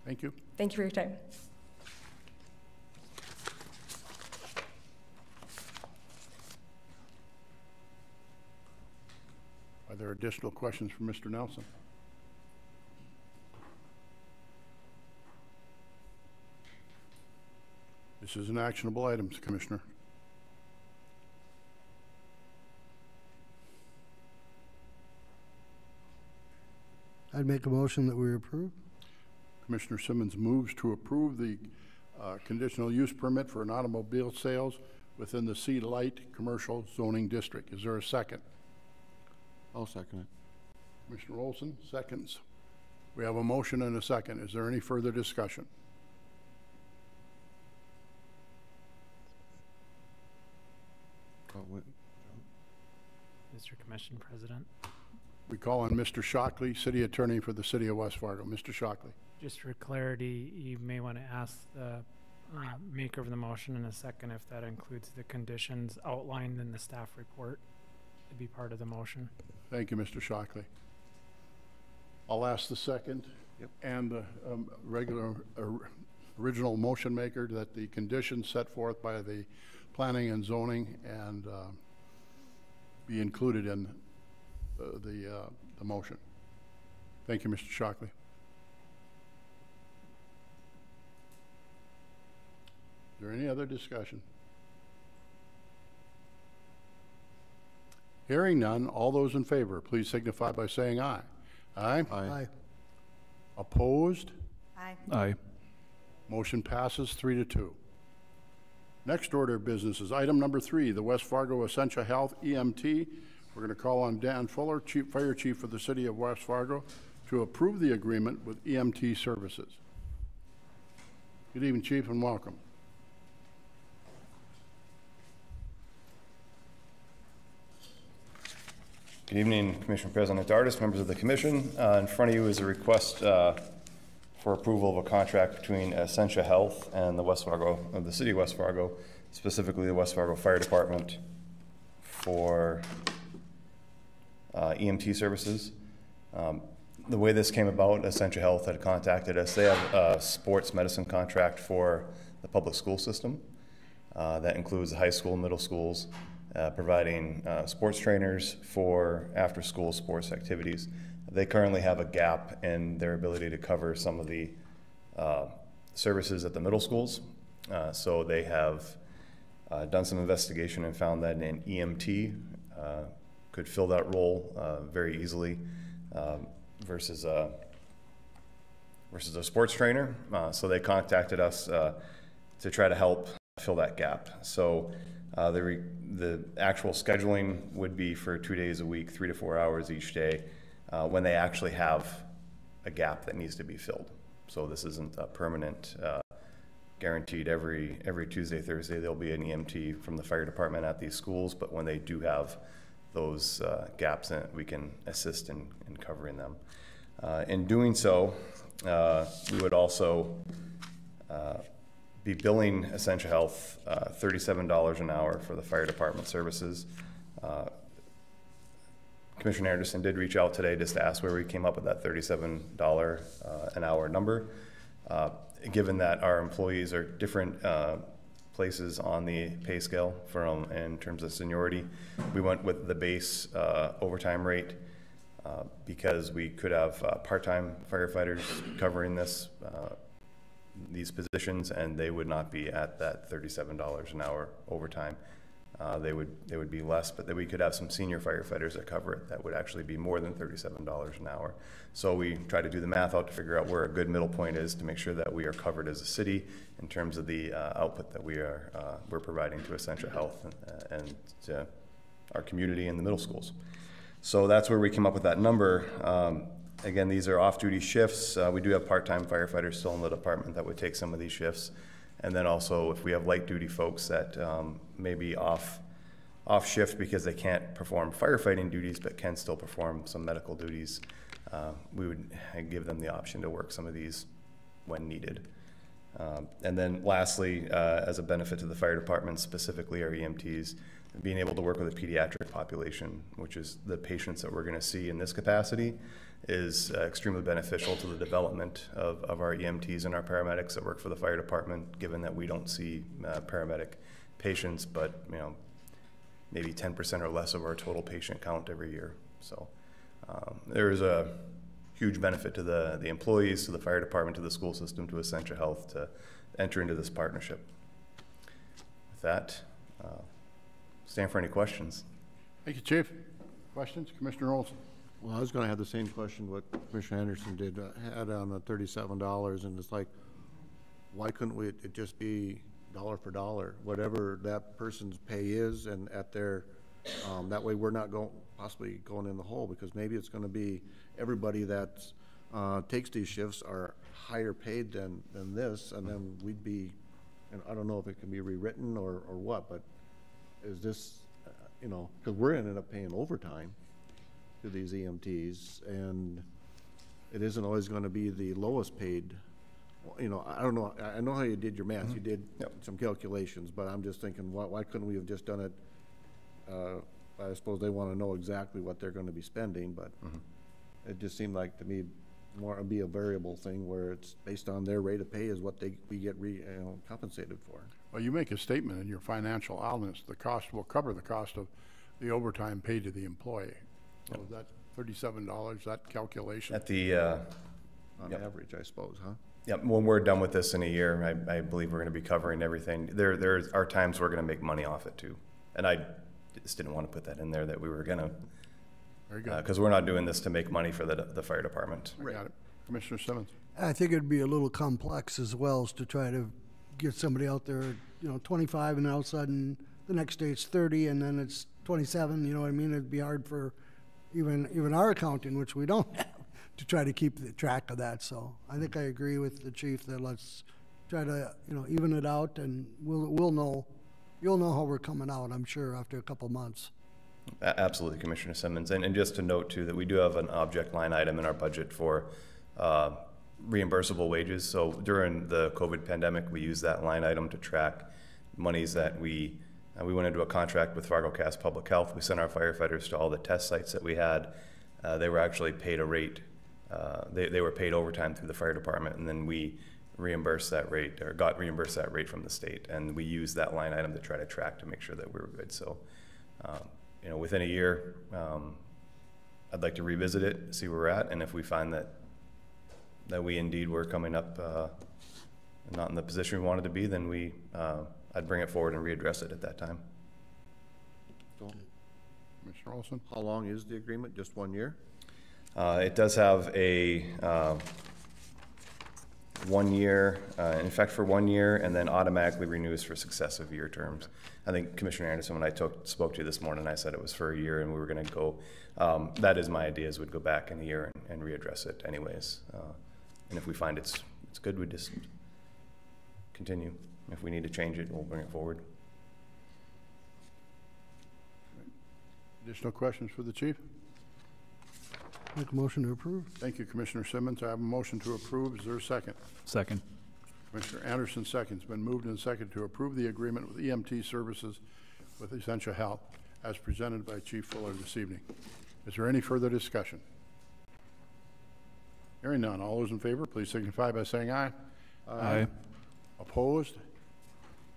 Thank you. Thank you for your time. Are there additional questions for Mr. Nelson? This is an actionable item, Commissioner. I'd make a motion that we approve. Commissioner Simmons moves to approve the conditional use permit for an automobile sales within the C Light Commercial Zoning District. Is there a second? I'll second it. Commissioner Olson, seconds. We have a motion and a second. Is there any further discussion? Oh, wait. Mr. Commission President, We call on Mr. Shockley, City Attorney for the City of West Fargo. Mr. Shockley. just for clarity, you may want to ask the maker of the motion in a second if that includes the conditions outlined in the staff report to be part of the motion. Thank you, Mr. Shockley. I'll ask the second and the original motion maker that the conditions set forth by the planning and zoning and be included in the motion. Thank you, Mr. Shockley. Is there any other discussion? Hearing none, all those in favor, please signify by saying aye. Aye? Aye. Opposed? Aye. Aye. Motion passes 3-2. Next order of business is item number 3, the West Fargo Essentia Health EMT. We're going to call on Dan Fuller, Fire Chief for the City of West Fargo, to approve the agreement with EMT Services. Good evening, Chief, and welcome. Good evening, Commissioner President Dartis, members of the Commission. In front of you is a request for approval of a contract between Essentia Health and the City of West Fargo, specifically the West Fargo Fire Department, for EMT services. The way this came about, Essentia Health had contacted us. They have a sports medicine contract for the public school system. That includes the high school, middle schools, providing sports trainers for after-school sports activities, They currently have a gap in their ability to cover some of the services at the middle schools. So they have done some investigation and found that an EMT could fill that role very easily versus a sports trainer. So they contacted us to try to help fill that gap. So the actual scheduling would be for 2 days a week, 3 to 4 hours each day, when they actually have a gap that needs to be filled. So this isn't a permanent, guaranteed every Tuesday, Thursday, there'll be an EMT from the fire department at these schools, but when they do have those gaps in it, we can assist in covering them. In doing so, we would also be billing Essentia Health $37 an hour for the fire department services. Commissioner Anderson did reach out today just to ask where we came up with that $37 an hour number. Given that our employees are different places on the pay scale from in terms of seniority, we went with the base overtime rate because we could have part-time firefighters covering these positions, and they would not be at that $37 an hour overtime. They would be less, but then we could have some senior firefighters that cover it that would actually be more than $37 an hour. So we try to do the math out to figure out where a good middle point is to make sure that we are covered as a city in terms of the output that we're providing to Essentia Health and to our community and the middle schools. So that's where we came up with that number. Again, these are off-duty shifts. We do have part-time firefighters still in the department that would take some of these shifts. And then also if we have light duty folks that may be off shift because they can't perform firefighting duties but can still perform some medical duties, we would give them the option to work some of these when needed. And then lastly, as a benefit to the fire department, specifically our EMTs, being able to work with a pediatric population, which is the patients that we're going to see in this capacity, is extremely beneficial to the development of our EMTs and our paramedics that work for the fire department, given that we don't see paramedic patients, but maybe 10% or less of our total patient count every year. So there is a huge benefit to the employees, to the fire department, to the school system, to Essentia Health to enter into this partnership. With that, stand for any questions. Thank you, Chief. Questions? Commissioner Olson. Well, I was going to have the same question what Commissioner Anderson had on the $37, and it's like, why couldn't it just be dollar for dollar, whatever that person's pay is, and at their, that way we're not possibly going in the hole, because maybe it's going to be everybody that takes these shifts are higher paid than this, and then we'd be, and I don't know if it can be rewritten or what, but is this, because we're ended up paying overtime to these EMTs, and it isn't always going to be the lowest paid. I don't know. I know how you did your math. Mm-hmm. You did some calculations, but I'm just thinking, why couldn't we have just done it? I suppose they want to know exactly what they're going to be spending, but it just seemed like to me more to be a variable thing where it's based on their rate of pay is what we get compensated for. Well, you make a statement in your financial elements, the cost will cover the cost of the overtime paid to the employee. So is that $37, that calculation? At the on average, I suppose, huh? Yeah, when we're done with this in a year, I believe we're going to be covering everything. There are times we're going to make money off it too, and I just didn't want to put that in there that we were going to. Very good. Because we're not doing this to make money for the fire department. I got it. Commissioner Simmons. I think it'd be a little complex as well as to try to get somebody out there, 25, and all of a sudden the next day it's 30, and then it's 27. You know what I mean? It'd be hard for even our accounting, which we don't have, to try to keep the track of that. So I think I agree with the chief that let's try to even it out, and we'll know. You'll know how we're coming out, I'm sure, after a couple months. Absolutely, Commissioner Simmons. And just to note too that we do have an object line item in our budget for reimbursable wages. So during the COVID pandemic, we used that line item to track monies that we went into a contract with Fargo Public Health. We sent our firefighters to all the test sites that we had. They were actually paid a rate. They were paid overtime through the fire department, and then we reimbursed that rate, or got reimbursed that rate from the state. And we used that line item to try to track to make sure that we were good. So, within a year, I'd like to revisit it, see where we're at, and if we find that we indeed were coming up not in the position we wanted to be, then I'd bring it forward and readdress it at that time. Commissioner Olson? How long is the agreement? Just 1 year? It does have a 1 year, in effect for 1 year, and then automatically renews for successive year terms. I think Commissioner Anderson, when I spoke to you this morning, I said it was for a year and we were going to go, that is my idea, is we'd go back in a year and readdress it anyways. And if we find it's good, we just continue. If we need to change it, we'll bring it forward. Additional questions for the chief? Make a motion to approve. Thank you, Commissioner Simmons. I have a motion to approve. Is there a second? Second. Commissioner Anderson seconds. Been moved and seconded to approve the agreement with EMT Services with Essentia Health as presented by Chief Fuller this evening. Is there any further discussion? Hearing none. All those in favor, please signify by saying aye. Aye. Opposed?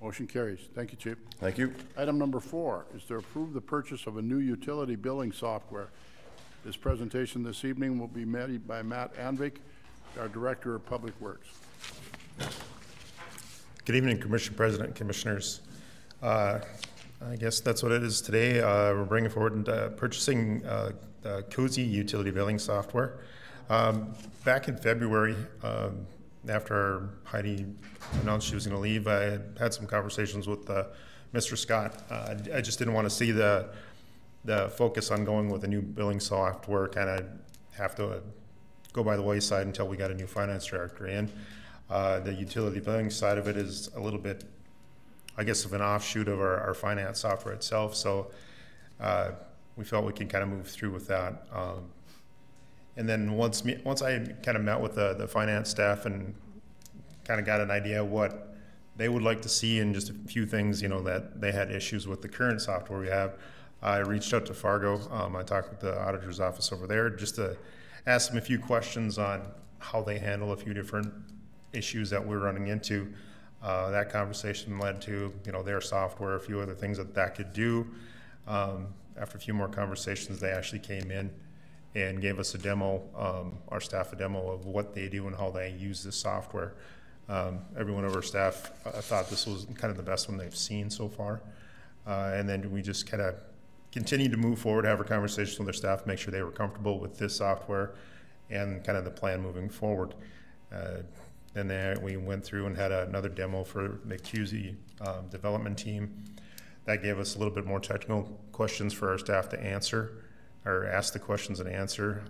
Motion carries. Thank you, Chief. Thank you. Item number 4 is to approve the purchase of a new utility billing software. This presentation this evening will be made by Matt Anvik, our Director of Public Works. Good evening, Commissioner President and Commissioners. I guess that's what it is today. We're bringing forward purchasing Cozy utility billing software. Back in February, after Heidi announced she was going to leave, I had some conversations with Mr. Scott. I just didn't want to see the focus on going with a new billing software kind of have to go by the wayside until we got a new finance director in. The utility billing side of it is a little bit, I guess, of an offshoot of our finance software itself. So we felt we can kind of move through with that. And then once I kind of met with the finance staff and kind of got an idea of what they would like to see and just a few things, that they had issues with the current software we have, I reached out to Fargo. I talked with the auditor's office over there just to ask them a few questions on how they handle a few different issues that we're running into. That conversation led to, their software, a few other things that could do. After a few more conversations, they actually came in and gave us a demo, our staff a demo of what they do and how they use this software. Every one of our staff thought this was kind of the best one they've seen so far. And then we just kind of continued to move forward, have our conversations with their staff, make sure they were comfortable with this software and kind of the plan moving forward. Then we went through and had another demo for the QZ development team. That gave us a little bit more technical questions for our staff to answer, or ask the questions and answer.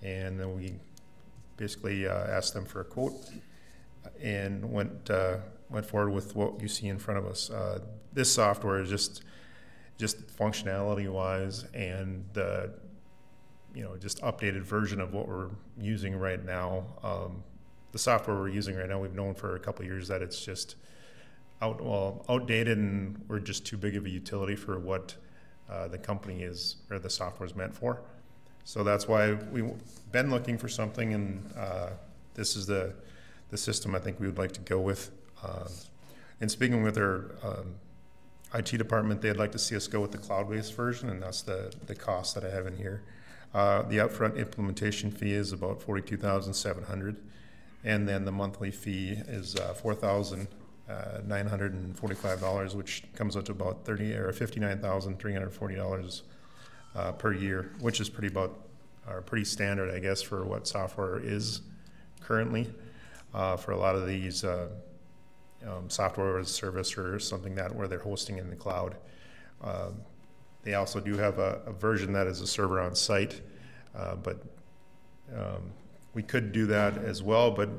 And then we basically asked them for a quote and went forward with what you see in front of us. This software is just functionality wise and the just updated version of what we're using right now. The software we're using right now, we've known for a couple of years that it's just outdated, and we're just too big of a utility for what the company is, or the software is meant for. So that's why we've been looking for something, and this is the system I think we would like to go with. And speaking with our IT department, they'd like to see us go with the cloud-based version, and that's the cost that I have in here. The upfront implementation fee is about $42,700, and then the monthly fee is $4,945, which comes out to about $59,340 per year, which is pretty standard, I guess, for what software is currently. For a lot of these software as a service or something where they're hosting in the cloud. They also do have a version that is a server on site, but we could do that as well, but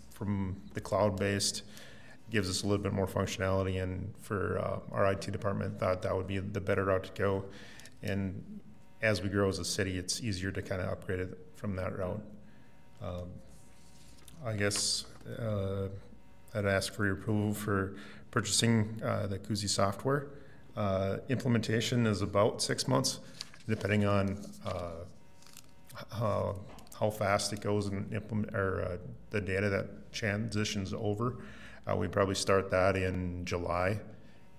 from the cloud-based gives us a little bit more functionality, and for our IT department thought that would be the better route to go. And as we grow as a city, it's easier to kind of upgrade it from that route. I guess I'd ask for your approval for purchasing the Kuzi software. Implementation is about 6 months, depending on how fast it goes and the data that transitions over. We probably start that in July.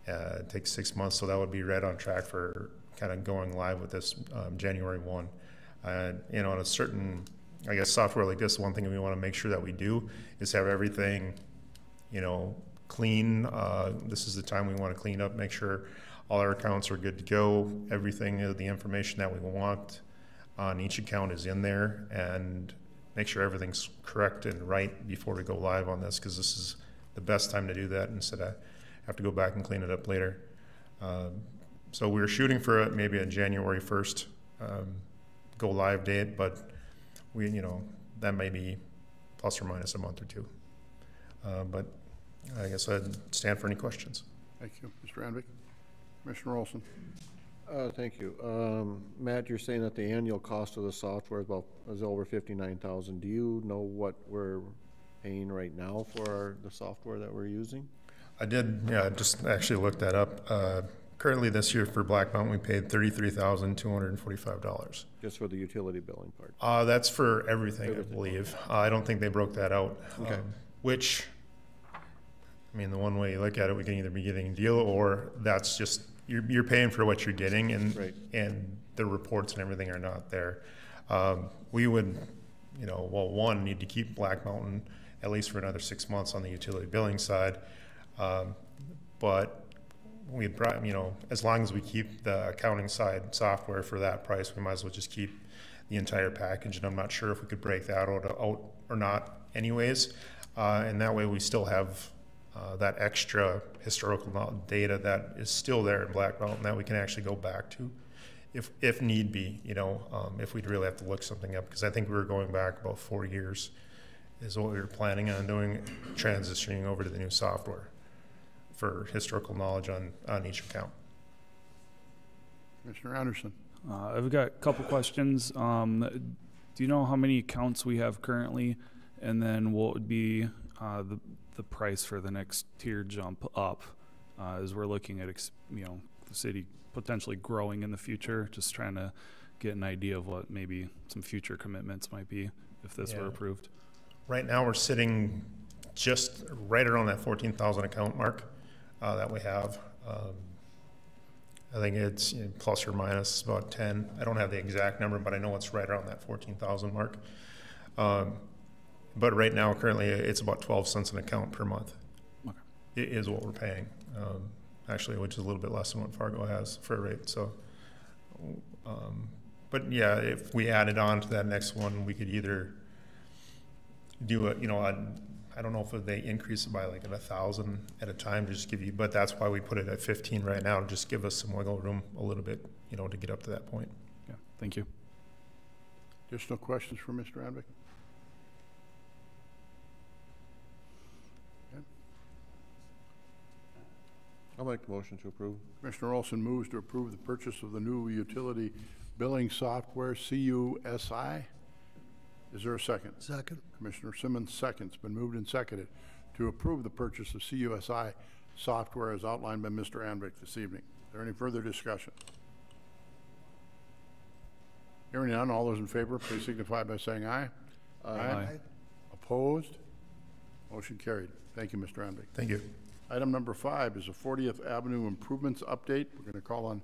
It takes 6 months, so that would be right on track for kind of going live with this January 1. You know, on a certain, I guess, software like this, one thing we want to make sure that we do is have everything, you know, clean. This is the time we want to clean up, make sure all our accounts are good to go. Everything, the information that we want on each account is in there, and make sure everything's correct and right before we go live on this, because this is the best time to do that instead of have to go back and clean it up later. So we're shooting for maybe a January 1st go live date, but we, you know, that may be plus or minus a month or two. But I guess I'd stand for any questions. Thank you. Mr. Anvik. Commissioner Olson. Thank you. Matt, you're saying that the annual cost of the software is over $59,000. Do you know what we're paying right now for the software that we're using? I did, yeah, just actually looked that up. Currently this year for Black Mountain, we paid $33,245. Just for the utility billing part? That's for everything, I believe. I don't think they broke that out. Okay. Which, I mean, the one way you look at it, we can either be getting a deal, or that's just, you're paying for what you're getting, and right. And the reports and everything are not there. We would, you know, well, one, need to keep Black Mountain at least for another 6 months on the utility billing side. But we, you know, as long as we keep the accounting side software for that price, we might as well just keep the entire package. And I'm not sure if we could break that out or not anyways. And that way we still have that extra historical data that is still there in Black Mountain that we can actually go back to if need be, you know, if we'd really have to look something up. Because I think we were going back about 4 years is what we were planning on doing, transitioning over to the new software for historical knowledge on each account. Commissioner Anderson. I've got a couple questions. Do you know how many accounts we have currently, and then what would be the price for the next tier jump up as we're looking at you know, the city potentially growing in the future? Just trying to get an idea of what maybe some future commitments might be if this were approved. Right now we're sitting just right around that 14,000 account mark that we have. I think it's, you know, plus or minus about 10. I don't have the exact number, but I know it's right around that 14,000 mark. But right now, currently, it's about 12 cents an account per month. Okay. It is what we're paying, actually, which is a little bit less than what Fargo has for a rate. So, but yeah, if we added on to that next one, we could either do a, you know, I don't know if they increase it by like 1,000 at a time to just give you, but that's why we put it at 15 right now, to just give us some wiggle room a little bit, you know, to get up to that point. Yeah, thank you. Additional questions for Mr. Anvik? Okay. I'll make the motion to approve. Commissioner Olson moves to approve the purchase of the new utility billing software, CUSI. Is there a second? Second. Commissioner Simmons seconds. Been moved and seconded to approve the purchase of CUSI software as outlined by Mr. Anvik this evening. Is there any further discussion? Hearing none, all those in favor, please signify by saying aye. Aye. Opposed? Motion carried. Thank you, Mr. Anvik. Thank you. Item number 5 is a 40th Avenue improvements update. We're going to call on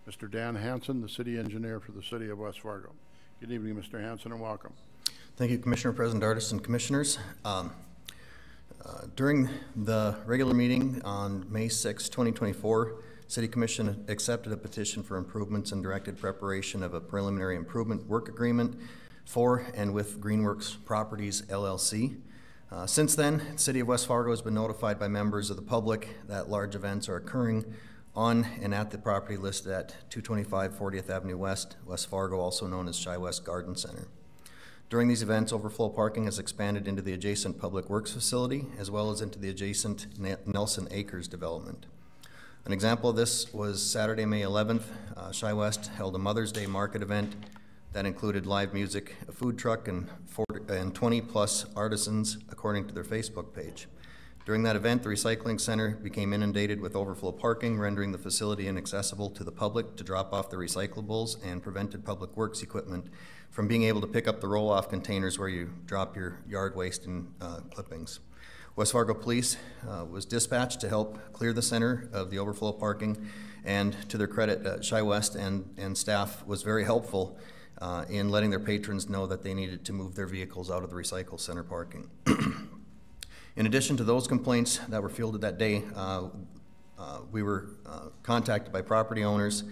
Mr. Dan Hansen, the city engineer for the city of West Fargo. Good evening, Mr. Hansen, and welcome. Thank you, Commissioner, President Artis, and Commissioners. During the regular meeting on May 6, 2024, City Commission accepted a petition for improvements and directed preparation of a preliminary improvement work agreement for and with Greenworks Properties, LLC. Since then, the City of West Fargo has been notified by members of the public that large events are occurring on and at the property listed at 225 40th Avenue West, West Fargo, also known as Chi West Garden Center. During these events, overflow parking has expanded into the adjacent Public Works facility, as well as into the adjacent Nelson Acres development. An example of this was Saturday, May 11th. Chi West held a Mother's Day market event that included live music, a food truck, and 20-plus artisans, according to their Facebook page. During that event, the recycling center became inundated with overflow parking, rendering the facility inaccessible to the public to drop off the recyclables, and prevented Public Works equipment from being able to pick up the roll-off containers where you drop your yard waste and clippings. West Fargo Police was dispatched to help clear the center of the overflow parking, and to their credit, Chi West and staff was very helpful in letting their patrons know that they needed to move their vehicles out of the recycle center parking. In addition to those complaints that were fielded that day, we were contacted by property owners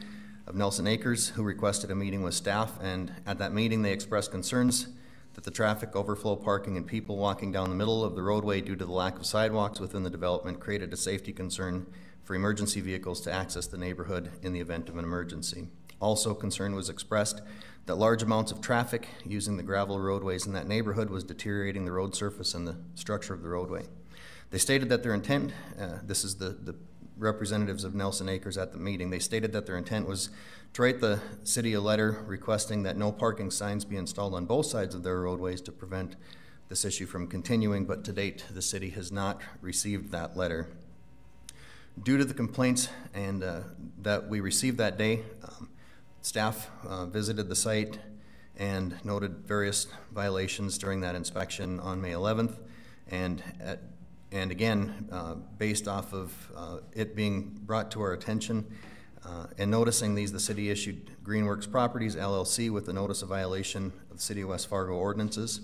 of Nelson Acres who requested a meeting with staff, and at that meeting they expressed concerns that the traffic overflow parking and people walking down the middle of the roadway due to the lack of sidewalks within the development created a safety concern for emergency vehicles to access the neighborhood in the event of an emergency. Also, concern was expressed that large amounts of traffic using the gravel roadways in that neighborhood was deteriorating the road surface and the structure of the roadway. They stated that their intent, this is the representatives of Nelson Acres at the meeting, they stated that their intent was to write the city a letter requesting that no parking signs be installed on both sides of their roadways to prevent this issue from continuing, but to date, the city has not received that letter. Due to the complaints and that we received that day, staff visited the site and noted various violations during that inspection on May 11th, and again, based off of it being brought to our attention and noticing these, the city issued Greenworks Properties LLC with a notice of violation of the City of West Fargo ordinances.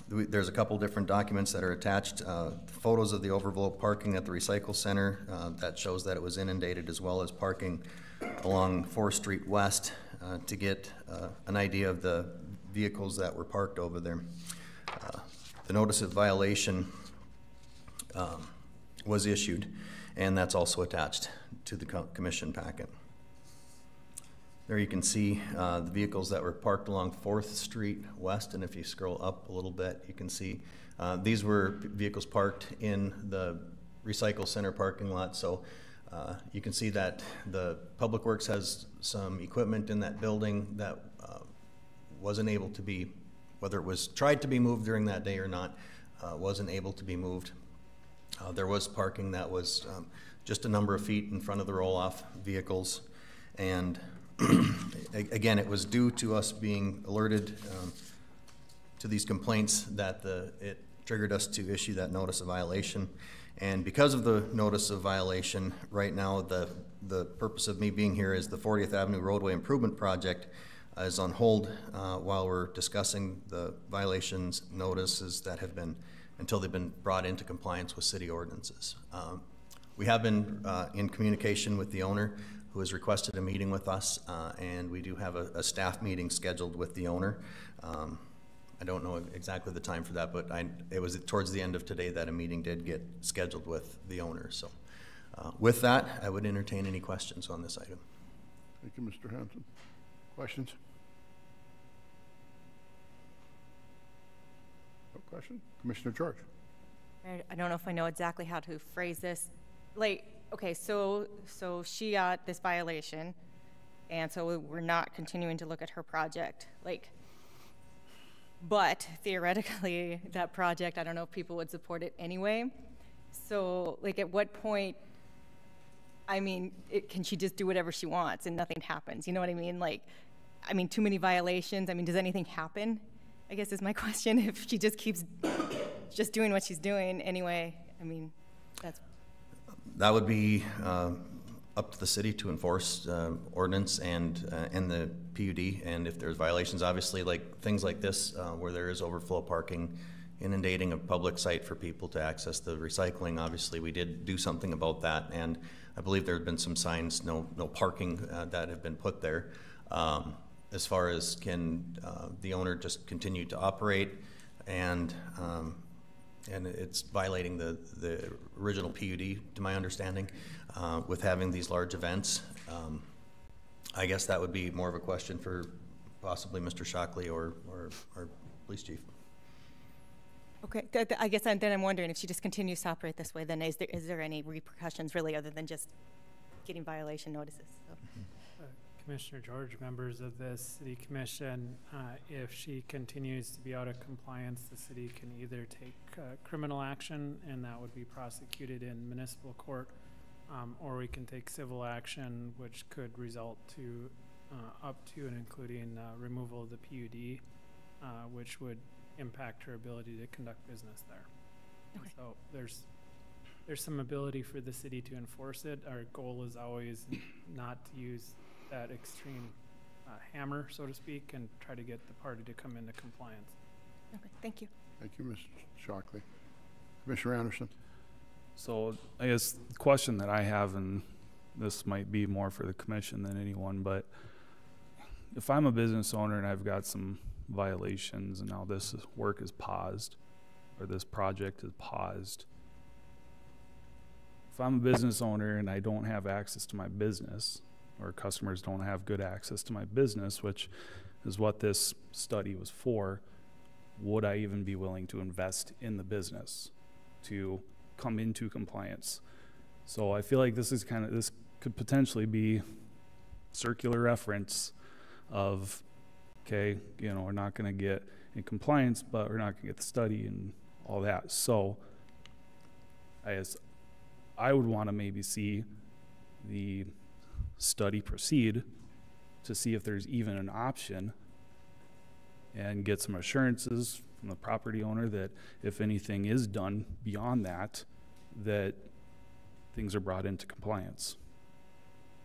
There's a couple different documents that are attached, photos of the overflow parking at the recycle center that shows that it was inundated, as well as parking along 4th Street West to get an idea of the vehicles that were parked over there. The notice of violation was issued, and that's also attached to the commission packet. There you can see the vehicles that were parked along 4th Street West, and if you scroll up a little bit, you can see these were vehicles parked in the recycle center parking lot. So you can see that the Public Works has some equipment in that building that wasn't able to be, whether it was tried to be moved during that day or not, wasn't able to be moved. There was parking that was just a number of feet in front of the roll-off vehicles, and again, it was due to us being alerted to these complaints that it triggered us to issue that notice of violation. And because of the notice of violation, right now the purpose of me being here is the 40th Avenue Roadway Improvement Project is on hold while we're discussing the violations notices that have been, until they've been brought into compliance with city ordinances. We have been in communication with the owner, who has requested a meeting with us, and we do have a staff meeting scheduled with the owner. I don't know exactly the time for that, but it was towards the end of today that a meeting did get scheduled with the owner. So with that, I would entertain any questions on this item. Thank you, Mr. Hanson. Questions? No question? Commissioner George. I don't know if I know exactly how to phrase this. Like, okay, so she got this violation, and so we're not continuing to look at her project. Like, but theoretically, that project, I don't know if people would support it anyway. So, like, at what point, I mean, can she just do whatever she wants and nothing happens? You know what I mean? Like, I mean, too many violations. I mean, does anything happen? I guess is my question. If she just keeps just doing what she's doing anyway, I mean, that would be up to the city to enforce ordinance and the PUD. And if there's violations, obviously, like things like this, where there is overflow parking, inundating a public site for people to access the recycling, obviously we did do something about that. And I believe there have been some signs, no parking, that have been put there. As far as can the owner just continue to operate, and it's violating the original PUD, to my understanding, with having these large events. I guess that would be more of a question for possibly Mr. Shockley or police chief. Okay, I guess then I'm wondering if she just continues to operate this way, then is there any repercussions really other than just getting violation notices? So. Commissioner George, members of the City Commission, if she continues to be out of compliance, the city can either take criminal action, and that would be prosecuted in municipal court, or we can take civil action, which could result to up to and including removal of the PUD, which would impact her ability to conduct business there. And so there's some ability for the city to enforce it. Our goal is always not to use that extreme hammer, so to speak, and try to get the party to come into compliance. Okay, thank you. Thank you, Mr. Shockley. Commissioner Anderson. So I guess the question that I have, and this might be more for the commission than anyone, but if I'm a business owner and I've got some violations and now this work is paused, or this project is paused, if I'm a business owner and I don't have access to my business, or customers don't have good access to my business, which is what this study was for, would I even be willing to invest in the business to come into compliance? So I feel like this could potentially be circular reference of, okay, you know, we're not going to get in compliance, but we're not going to get the study and all that. So I would want to maybe see the study proceed to see if there's even an option and get some assurances from the property owner that if anything is done beyond that, that things are brought into compliance.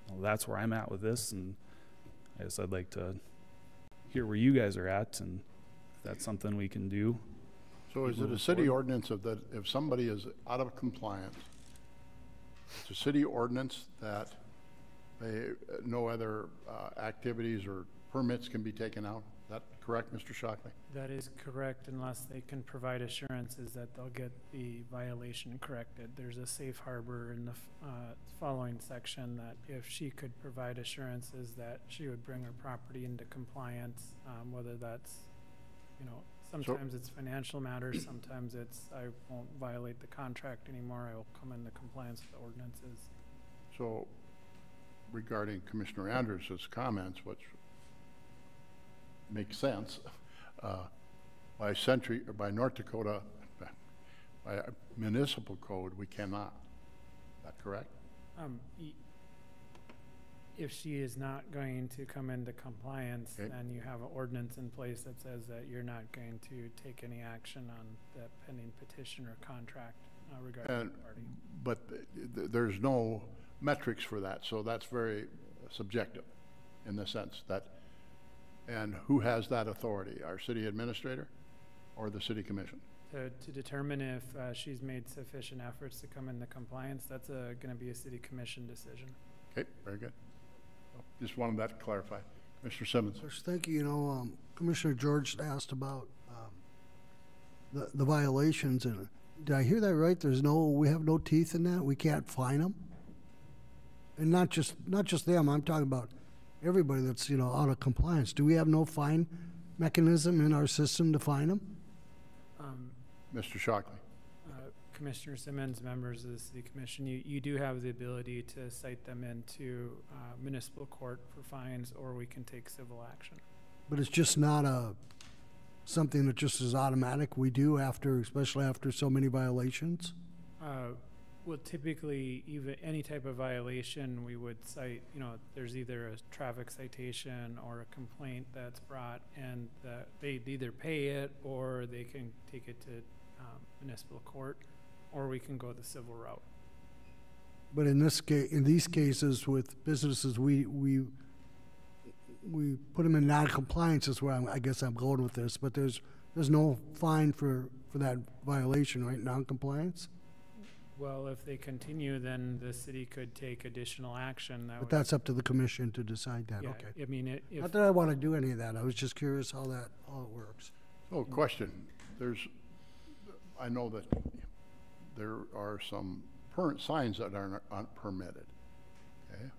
Well, that's where I'm at with this, and I guess I'd like to hear where you guys are at and if that's something we can do. So is it a city ordinance of that if somebody is out of compliance, it's a city ordinance that no other activities or permits can be taken out? Is that correct, Mr. Shockley? That is correct, unless they can provide assurances that they'll get the violation corrected. There's a safe harbor in the following section that if she could provide assurances that she would bring her property into compliance, whether that's, you know, sometimes it's financial matters, sometimes it's I won't violate the contract anymore, I will come into compliance with the ordinances. So regarding Commissioner Andrews' comments, which makes sense, by North Dakota, by municipal code, we cannot. Is that correct? If she is not going to come into compliance, then you have an ordinance in place that says that you're not going to take any action on that pending petition or contract regarding the party. But there's no metrics for that, so that's very subjective in the sense that, and who has that authority? Our city administrator or the city commission? To determine if she's made sufficient efforts to come into compliance, that's going to be a city commission decision. Okay, very good. Just wanted that to clarify. Mr. Simmons. Yes, thank you. You know, Commissioner George asked about the violations, and did I hear that right? We have no teeth in that. We can't fine them, and not just them. I'm talking about everybody that's, you know, out of compliance. Do we have no fine mechanism in our system to fine them? Mr. Shockley. Commissioner Simmons, members of the City Commission, you do have the ability to cite them into municipal court for fines, or we can take civil action. But it's just not something that just is automatic we do especially after so many violations? Well, typically, even any type of violation, we would cite, you know, there's either a traffic citation or a complaint that's brought, and they either pay it or they can take it to municipal court, or we can go the civil route. But in these cases with businesses, we put them in non-compliance is where I guess I'm going with this, but there's no fine for that violation, right? Non-compliance? Well, if they continue, then the city could take additional action. But that's up to the commission to decide that, yeah, okay. I mean, not that I want to do any of that. I was just curious how it works. Oh, question. I know that there are some signs that aren't permitted. Okay.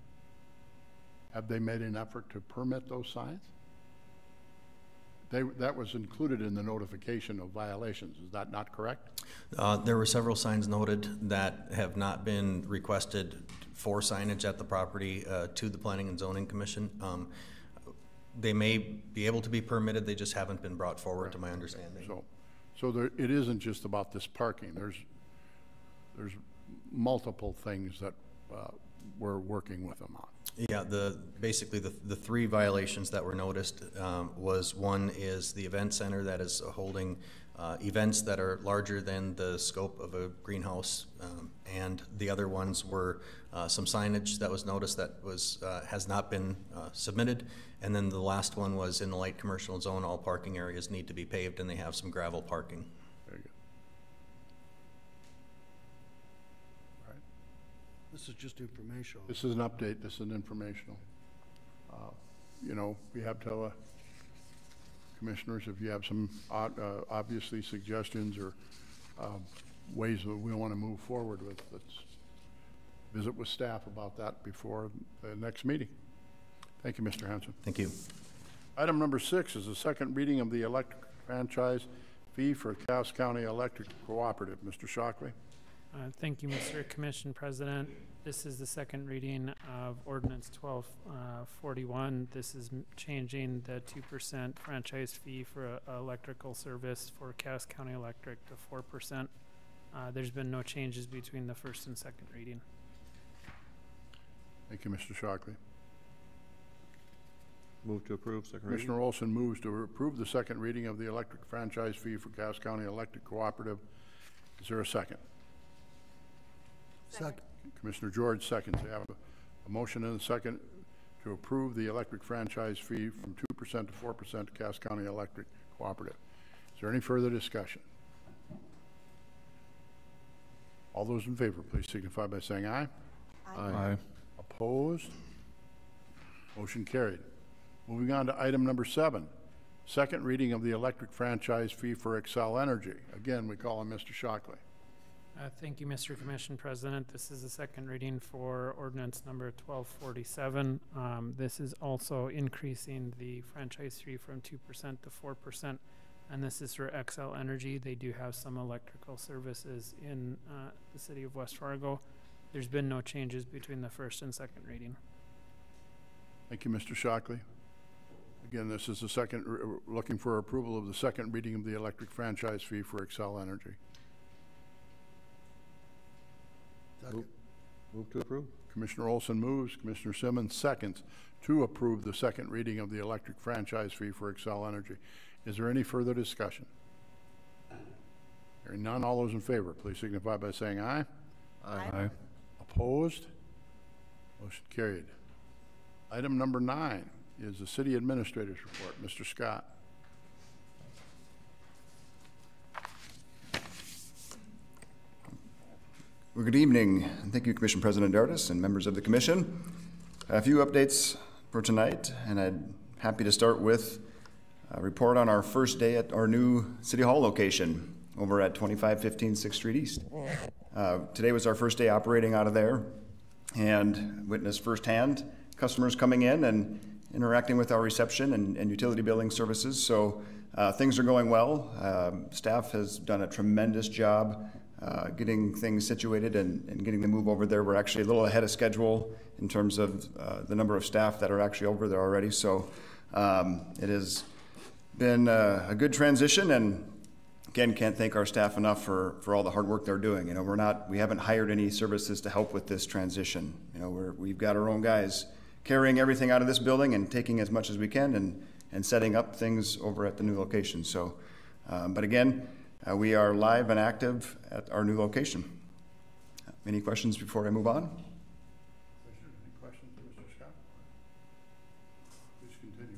Have they made an effort to permit those signs? That was included in the notification of violations. Is that not correct? There were several signs noted that have not been requested for signage at the property to the Planning and Zoning Commission. They may be able to be permitted. They just haven't been brought forward, to my understanding. So it isn't just about this parking. There's multiple things that we're working with them on. Yeah, basically the three violations that were noticed was one is the event center that is holding events that are larger than the scope of a greenhouse, and the other ones were some signage that was noticed that was has not been submitted, and then the last one was in the light commercial zone. All parking areas need to be paved, and they have some gravel parking. Very good. All right. This is just informational. This is an update. This is an informational. You know, we have to commissioners, if you have some obviously suggestions or ways that we want to move forward with, let's visit with staff about that before the next meeting. Thank you, Mr. Hanson. Thank you. Item number 6 is the second reading of the electric franchise fee for Cass County Electric Cooperative. Mr. Shockley. Thank you, Mr. Commission President. This is the second reading of Ordinance 1241. This is changing the 2% franchise fee for electrical service for Cass County Electric to 4%. There's been no changes between the first and second reading. Thank you, Mr. Shockley. Move to approve second reading. Commissioner Olson moves to approve the second reading of the electric franchise fee for Cass County Electric Cooperative. Is there a second? Second. Commissioner George seconds. We have a motion and a second to approve the electric franchise fee from 2% to 4% to Cass County Electric Cooperative. Is there any further discussion? All those in favor, please signify by saying aye. Aye. Opposed? Motion carried. Moving on to item number 7, second reading of the electric franchise fee for Excel Energy. Again, we call on Mr. Shockley. Thank you, Mr. Commission President. This is the second reading for ordinance number 1247. This is also increasing the franchise fee from 2% to 4%, and this is for Excel Energy. They do have some electrical services in the city of West Fargo. There's been no changes between the first and second reading. Thank you, Mr. Shockley. Again, this is the second, looking for approval of the second reading of the electric franchise fee for Excel Energy. Second. Move to approve. Commissioner Olson moves, Commissioner Simmons seconds to approve the second reading of the electric franchise fee for Excel Energy. Is there any further discussion? Hearing none, all those in favor, please signify by saying aye. Aye. Opposed? Motion carried. Item number 9 is the City Administrator's Report. Mr. Scott. Well, good evening, and thank you, Commission President Dartis and members of the Commission. A few updates for tonight, and I'm happy to start with a report on our first day at our new City Hall location over at 2515 6th Street East. Today was our first day operating out of there, and witnessed firsthand customers coming in and interacting with our reception and utility billing services. So things are going well. Staff has done a tremendous job getting things situated and getting the move over there. We're actually a little ahead of schedule in terms of the number of staff that are actually over there already. So it has been a good transition, and again, can't thank our staff enough for all the hard work they're doing. You know, we haven't hired any services to help with this transition. You know, we've got our own guys carrying everything out of this building and taking as much as we can and setting up things over at the new location. So, but again, we are live and active at our new location. Any questions before I move on? Any questions for Mr. Scott? Please continue.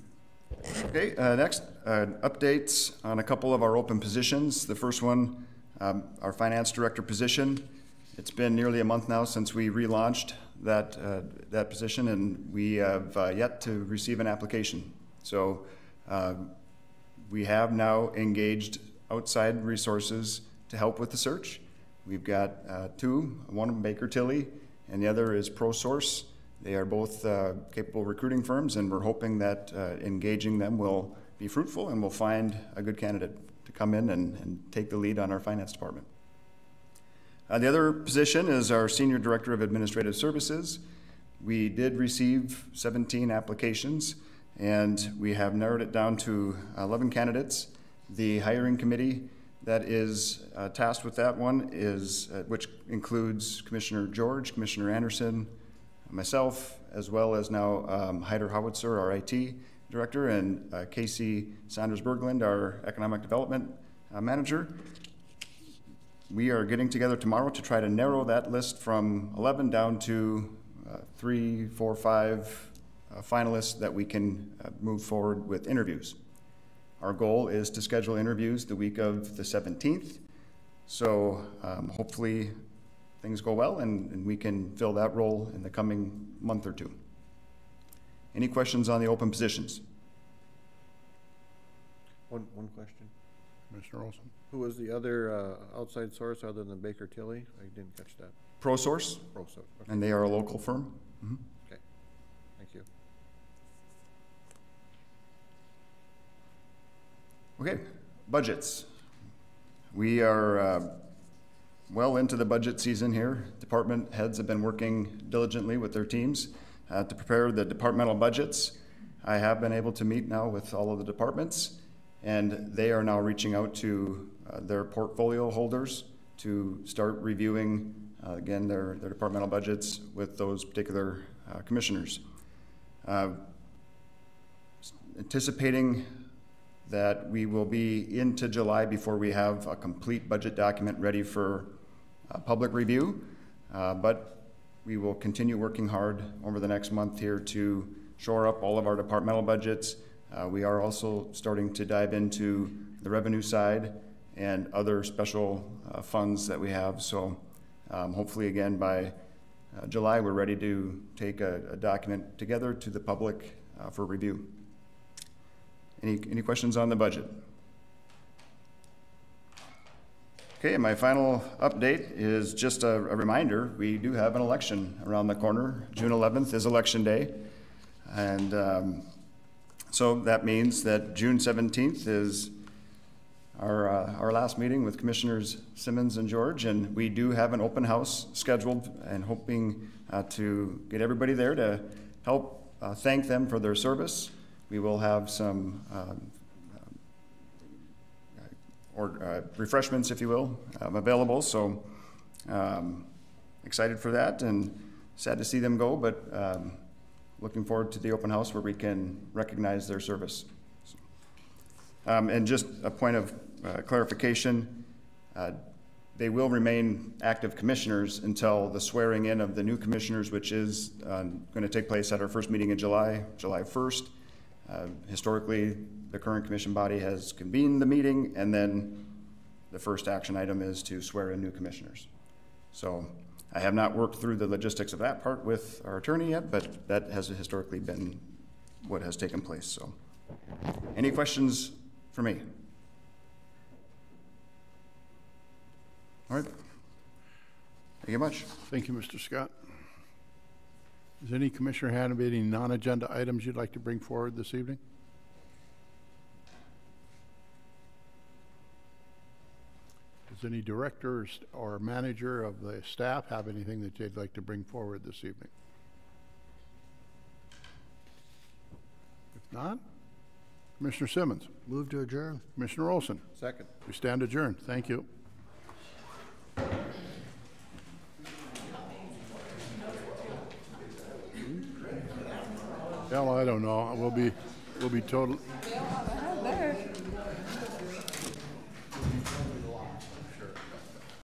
Okay, next, updates on a couple of our open positions. The first one, our finance director position. It's been nearly a month now since we relaunched that position, and we have yet to receive an application. So we have now engaged outside resources to help with the search. We've got two, one Baker Tilly and the other is ProSource. They are both capable recruiting firms, and we're hoping that engaging them will be fruitful and we'll find a good candidate to come in and take the lead on our finance department. The other position is our Senior Director of Administrative Services. We did receive 17 applications, and we have narrowed it down to 11 candidates. The hiring committee that is tasked with that one is, which includes Commissioner George, Commissioner Anderson, myself, as well as now Heider Howitzer, our IT director, and Casey Saunders-Berglund, our economic development manager. We are getting together tomorrow to try to narrow that list from 11 down to 3, 4, 5 finalists that we can move forward with interviews. Our goal is to schedule interviews the week of the 17th. So hopefully things go well and we can fill that role in the coming month or two. Any questions on the open positions? One question. Commissioner Olson. Who was the other outside source other than Baker Tilly? I didn't catch that. ProSource, ProSource. Okay. and they are a local firm. Mm-hmm. Okay. Thank you. Okay, budgets. We are well into the budget season here. Department heads have been working diligently with their teams to prepare the departmental budgets. I have been able to meet now with all of the departments, and they are now reaching out to their portfolio holders to start reviewing, again, their departmental budgets with those particular commissioners. Anticipating that we will be into July before we have a complete budget document ready for public review, but we will continue working hard over the next month here to shore up all of our departmental budgets. We are also starting to dive into the revenue side and other special funds that we have. So hopefully again by July we're ready to take a document together to the public for review. Any questions on the budget? Okay, my final update is just a reminder, we do have an election around the corner. June 11th is election day. And so that means that June 17th is our last meeting with Commissioners Simmons and George, and we do have an open house scheduled and hoping to get everybody there to help thank them for their service. We will have some refreshments, if you will, available. So excited for that and sad to see them go, but looking forward to the open house where we can recognize their service. And just a point of clarification, they will remain active commissioners until the swearing in of the new commissioners, which is going to take place at our first meeting in July 1st. Historically, the current commission body has convened the meeting, and then the first action item is to swear in new commissioners. So I have not worked through the logistics of that part with our attorney yet, but that has historically been what has taken place. So any questions for me? All right. Thank you much. Thank you, Mr. Scott. Does any commissioner have any non-agenda items you'd like to bring forward this evening? Does any director or manager of the staff have anything that they'd like to bring forward this evening? If not, Commissioner Simmons. Move to adjourn. Commissioner Olson. Second. We stand adjourned. Thank you. Well, I don't know. We'll be total. There.